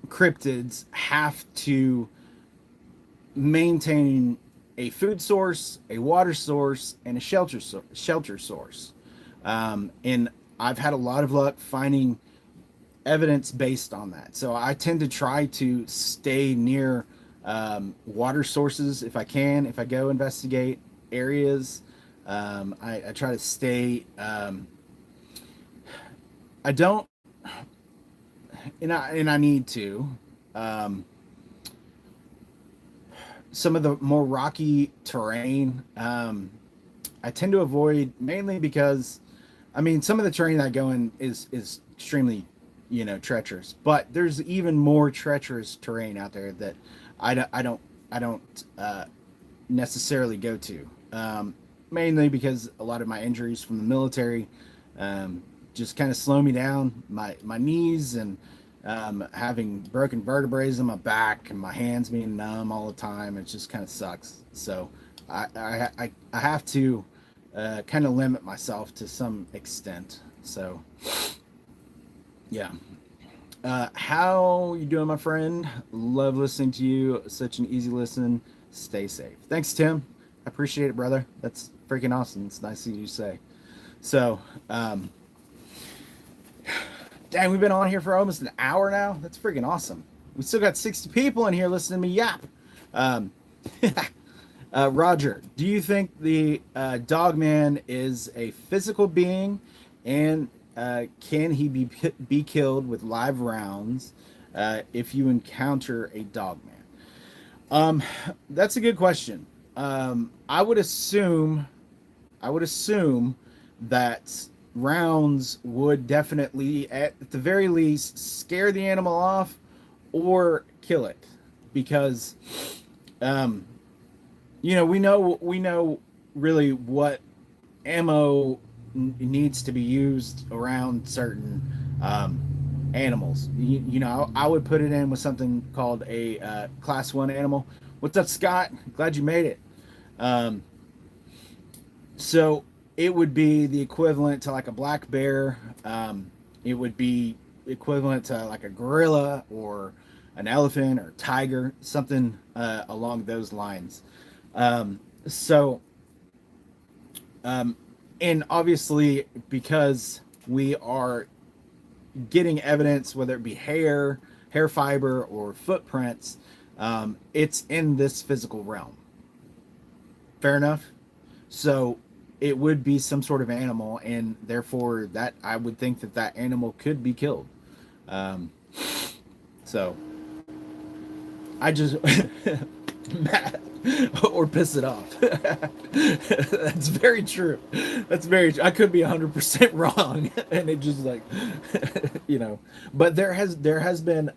S1: cryptids have to maintain a food source, a water source, and a shelter source. And I've had a lot of luck finding evidence based on that. So I tend to try to stay near water sources if I can. If I go investigate areas, I try to stay. I don't, and I need to. Some of the more rocky terrain, I tend to avoid, mainly because, some of the terrain I go in is extremely, treacherous. But there's even more treacherous terrain out there that I don't necessarily go to. Mainly because a lot of my injuries from the military just kind of slow me down. My knees and having broken vertebrae in my back and my hands being numb all the time, it just kind of sucks. So I have to kind of limit myself to some extent. So yeah. How you doing, my friend? Love listening to you. Such an easy listen. Stay safe. Thanks, Tim. I appreciate it, brother. That's freaking awesome. It's nice of you to say. So, dang, we've been on here for almost an hour now. That's freaking awesome. We still got 60 people in here listening to me yap. Roger, do you think the dogman is a physical being, and can he be killed with live rounds if you encounter a dogman? That's a good question. I would assume that rounds would definitely, at the very least, scare the animal off or kill it, because we know really what ammo needs to be used around certain animals. I would put it in with something called a class 1 animal. What's up, Scott? Glad you made it. So it would be the equivalent to like a black bear. It would be equivalent to like a gorilla or an elephant or tiger, something along those lines. So, and obviously, because we are getting evidence, whether it be hair fiber, or footprints, it's in this physical realm. Fair enough. So it would be some sort of animal, and therefore that I would think that that animal could be killed. Um, so I just mad or piss it off. That's very true. That's very true. I could be 100% wrong, and it just like But there has been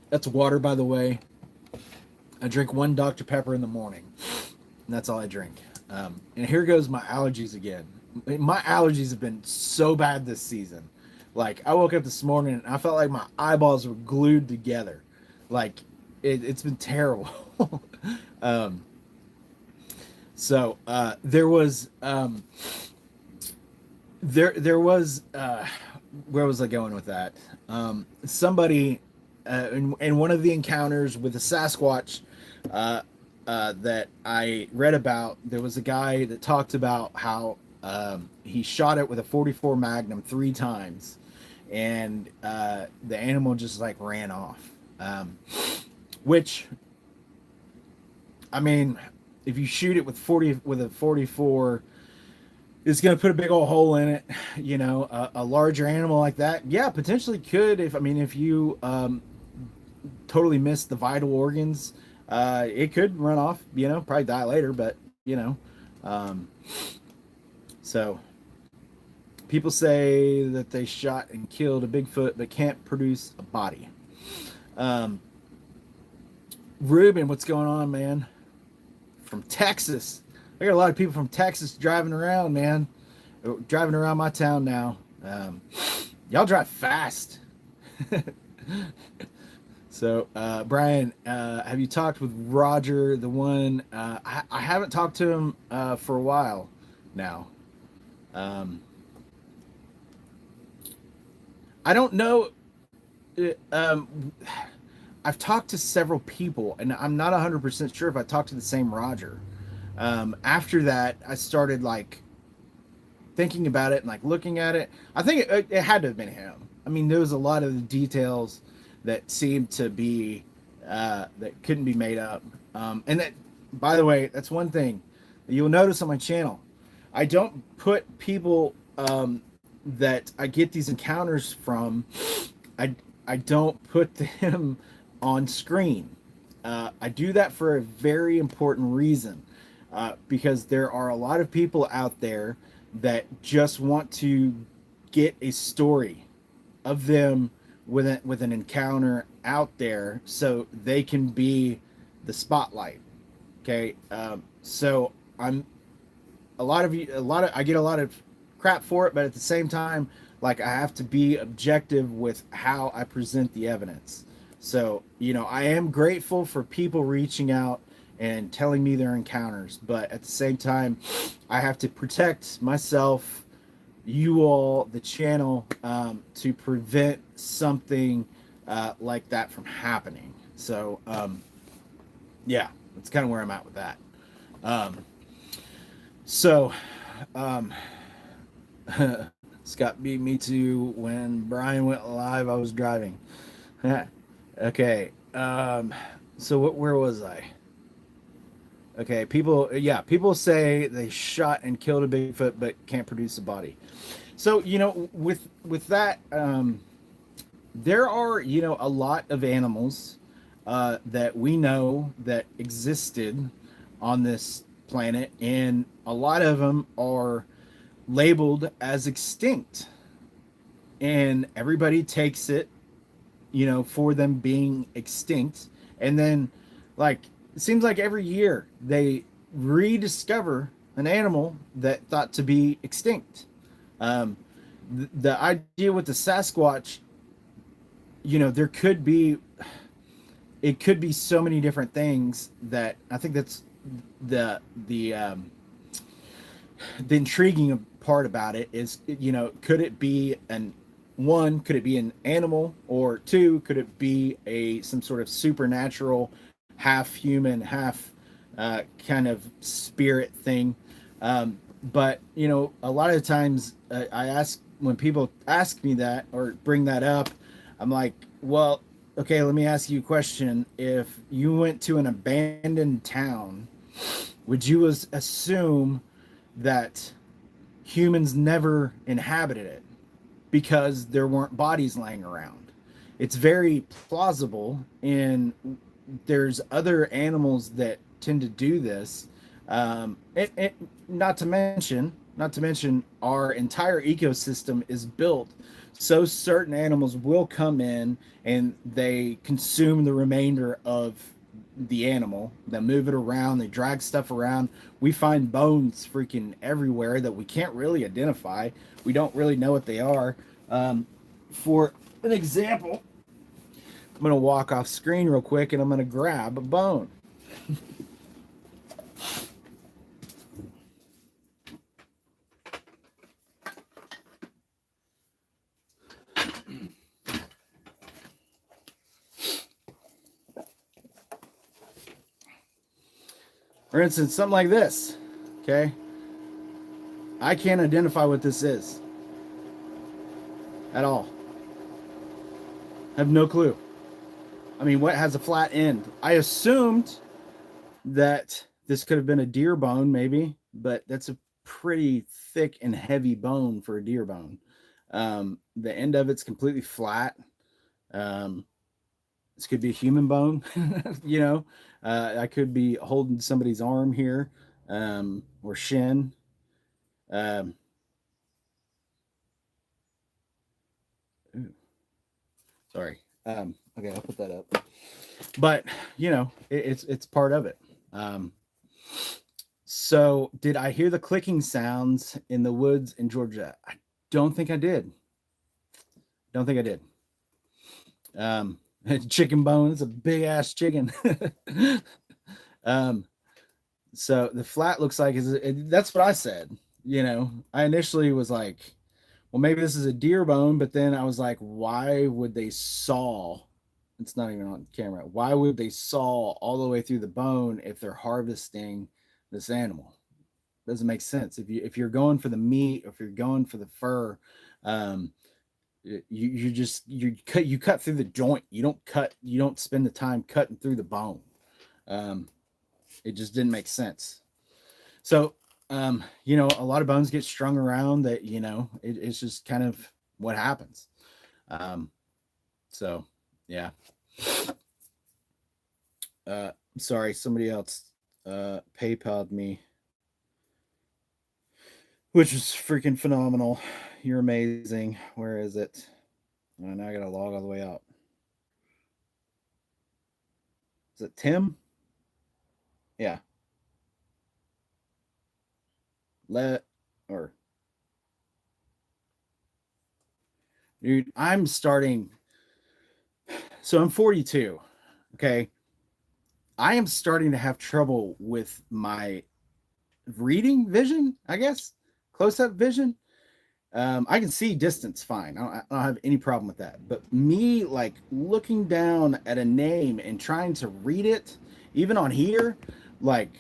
S1: that's water, by the way. I drink one Dr. Pepper in the morning, and that's all I drink. And here goes my allergies again. My allergies have been so bad this season. Like, I woke up this morning and I felt like my eyeballs were glued together. Like, it's been terrible. So there was where was I going with that? Somebody in one of the encounters with the Sasquatch that I read about, there was a guy that talked about how he shot it with a 44 Magnum 3 times, and the animal just like ran off. Which, I mean, if you shoot it with a 44, it's going to put a big old hole in it. A larger animal like that, yeah, potentially could. If you totally miss the vital organs, it could run off. Probably die later, but so people say that they shot and killed a Bigfoot but can't produce a body. Ruben, what's going on, man? From Texas. I got a lot of people from Texas driving around, man. Driving around my town now. Y'all drive fast. So, Brian, have you talked with Roger, the one? I haven't talked to him for a while now. I don't know. I've talked to several people, and I'm not 100% sure if I talked to the same Roger. After that, I started like thinking about it and like looking at it. I think it had to have been him. There was a lot of the details that seemed to be that couldn't be made up. And that, by the way, that's one thing that you'll notice on my channel. I don't put people that I get these encounters from. I don't put them on screen. I do that for a very important reason, because there are a lot of people out there that just want to get a story of them with an encounter out there, so they can be the spotlight. Okay, so I get a lot of crap for it, but at the same time, like, I have to be objective with how I present the evidence. So, I am grateful for people reaching out and telling me their encounters, but at the same time, I have to protect myself, you all, the channel, to prevent something like that from happening. So, yeah, that's kind of where I'm at with that. Scott beat me to when Brian went live. I was driving. Okay. So where was I? Okay. People say they shot and killed a Bigfoot, but can't produce a body. So, with that, there are, a lot of animals, that we know that existed on this planet, and a lot of them are labeled as extinct, and everybody takes it for them being extinct, and then like it seems like every year they rediscover an animal that thought to be extinct. The idea with the Sasquatch, it could be so many different things that I think that's the the the intriguing part about it is, could it be could it be an animal, or two, could it be a some sort of supernatural, half human, half kind of spirit thing? But a lot of times I ask, when people ask me that or bring that up, I'm like, well, okay, let me ask you a question. If you went to an abandoned town, would you assume that humans never inhabited it because there weren't bodies laying around? It's very plausible, and there's other animals that tend to do this. Not to mention, our entire ecosystem is built so certain animals will come in and they consume the remainder of the animal. They move it around, they drag stuff around. We find bones freaking everywhere that we can't really identify. We don't really know what they are. For an example, I'm going to walk off screen real quick and I'm going to grab a bone. For instance, something like this, okay? I can't identify what this is at all. I have no clue. I mean, what has a flat end? I assumed that this could have been a deer bone, maybe, but that's a pretty thick and heavy bone for a deer bone. The end of it's completely flat. This could be a human bone, I could be holding somebody's arm here, or shin. Um, Sorry. Okay, I'll put that up. But it's part of it. So, did I hear the clicking sounds in the woods in Georgia? I don't think I did. Don't think I did. Chicken bones, a big ass chicken. um, so the flat looks like that's what I said. I initially was like, well, maybe this is a deer bone, but then I was like, why would they saw? It's not even on camera. Why would they saw all the way through the bone if they're harvesting this animal? Doesn't make sense. If you're going for the meat, or if you're going for the fur, um, you cut through the joint. You don't spend the time cutting through the bone. It just didn't make sense. So, a lot of bones get strung around that, it's just kind of what happens. So yeah. Sorry, somebody else PayPal'd me, which is freaking phenomenal. You're amazing. Where is it? Oh, now I gotta log all the way out. Is it Tim? Yeah. Let or Dude, I'm starting. So I'm 42. Okay. I am starting to have trouble with my reading vision, I guess. Close up vision. I can see distance fine. I don't have any problem with that. But me, like, looking down at a name and trying to read it, even on here, like,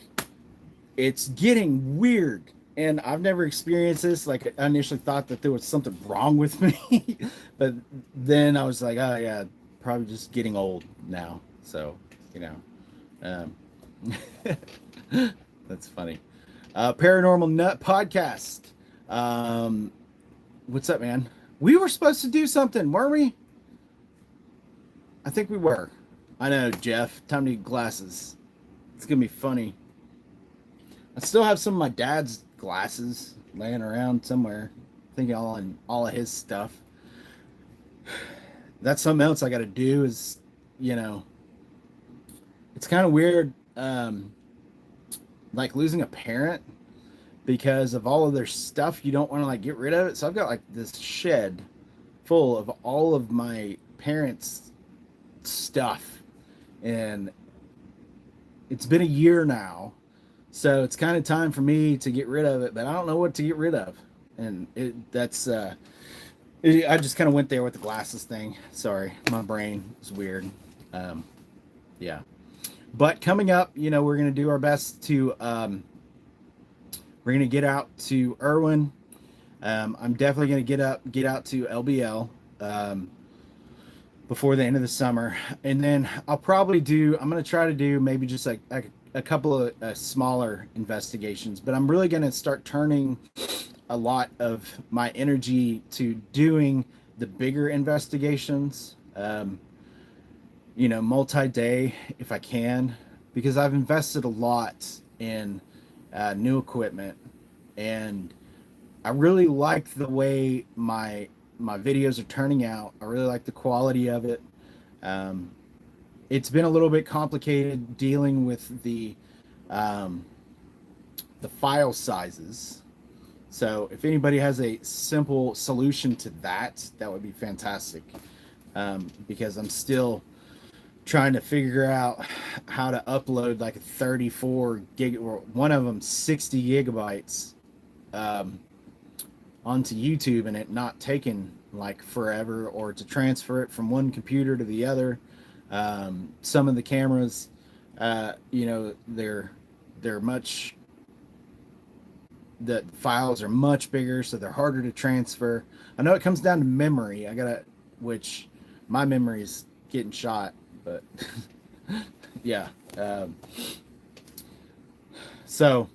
S1: it's getting weird. And I've never experienced this. Like, I initially thought that there was something wrong with me, but then I was like, oh yeah, probably just getting old now. So, you know, um, that's funny. Paranormal Nut Podcast. What's up, man? We were supposed to do something, weren't we? I think we were. I know, Jeff. Time to get glasses. It's gonna be funny. I still have some of my dad's glasses laying around somewhere. Thinking all of his stuff. That's something else I got to do. Is it's kind of weird, like losing a parent because of all of their stuff. You don't want to like get rid of it. So I've got like this shed full of all of my parents' stuff, and it's been a year now. So it's kind of time for me to get rid of it, but I don't know what to get rid of. And I just kind of went there with the glasses thing. Sorry, my brain is weird. Um, yeah. But coming up, we're going to do our best to, we're going to get out to Irwin. I'm definitely going to get out to LBL before the end of the summer. And then I'm going to try to do maybe just like a couple of smaller investigations, but I'm really going to start turning a lot of my energy to doing the bigger investigations, multi-day if I can, because I've invested a lot in new equipment, and I really like the way my videos are turning out. I really like the quality of it. It's been a little bit complicated dealing with the file sizes. So if anybody has a simple solution to that, that would be fantastic. Because I'm still trying to figure out how to upload like a 34 gig, or one of them 60 gigabytes onto YouTube, and it not taking like forever, or to transfer it from one computer to the other. Some of the cameras, the files are much bigger, so they're harder to transfer. I know it comes down to memory. Which my memory is getting shot, but yeah. So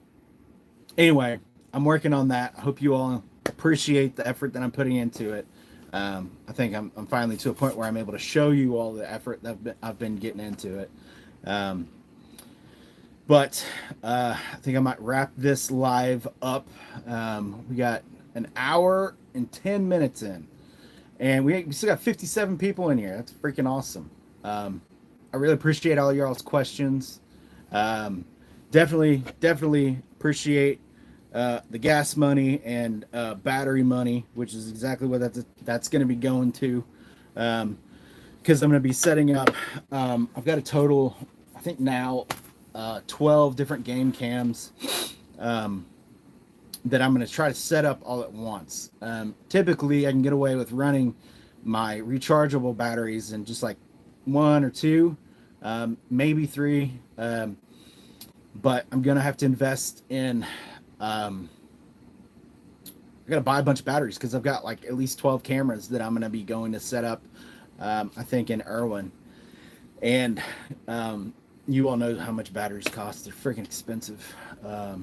S1: anyway, I'm working on that. I hope you all appreciate the effort that I'm putting into it. I think I'm finally to a point where I'm able to show you all the effort that I've been getting into it. But I think I might wrap this live up. We got an hour and 10 minutes in, and we still got 57 people in here. That's freaking awesome. I really appreciate all y'all's questions. Definitely appreciate the gas money and battery money, which is exactly what that's going to be going to. Because I'm going to be setting up. I've got a total, I think now, 12 different game cams that I'm going to try to set up all at once. Typically, I can get away with running my rechargeable batteries in just like 1 or 2, maybe 3. But I'm going to have to invest in... I got to buy a bunch of batteries, because I've got like at least 12 cameras that I'm going to be going to set up, I think, in Irwin. And you all know how much batteries cost. They're freaking expensive. I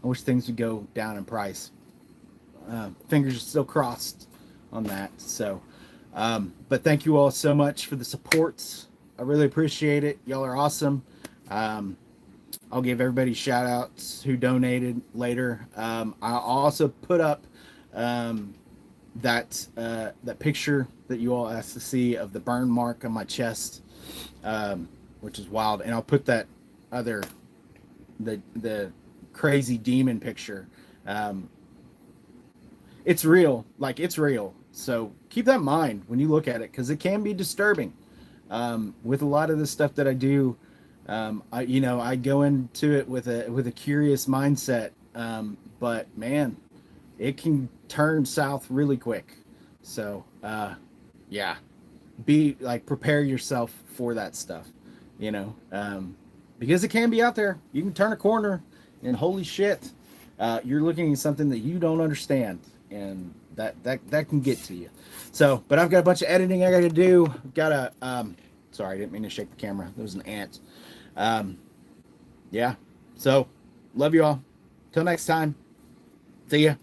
S1: wish things would go down in price. Fingers are still crossed on that. So, but thank you all so much for the support. I really appreciate it. Y'all are awesome. I'll give everybody shout outs who donated later. I'll also put up that picture that you all asked to see of the burn mark on my chest, which is wild. And I'll put that other, the crazy demon picture. It's real. Like, it's real. So keep that in mind when you look at it, because it can be disturbing. With a lot of the stuff that I do, I go into it with a curious mindset. But man, it can turn south really quick. So, yeah, prepare yourself for that stuff, because it can be out there. You can turn a corner and holy shit, you're looking at something that you don't understand, and that can get to you. So, but I've got a bunch of editing I got to do. Sorry, I didn't mean to shake the camera. There was an ant. Yeah. So, love you all. Till next time. See ya.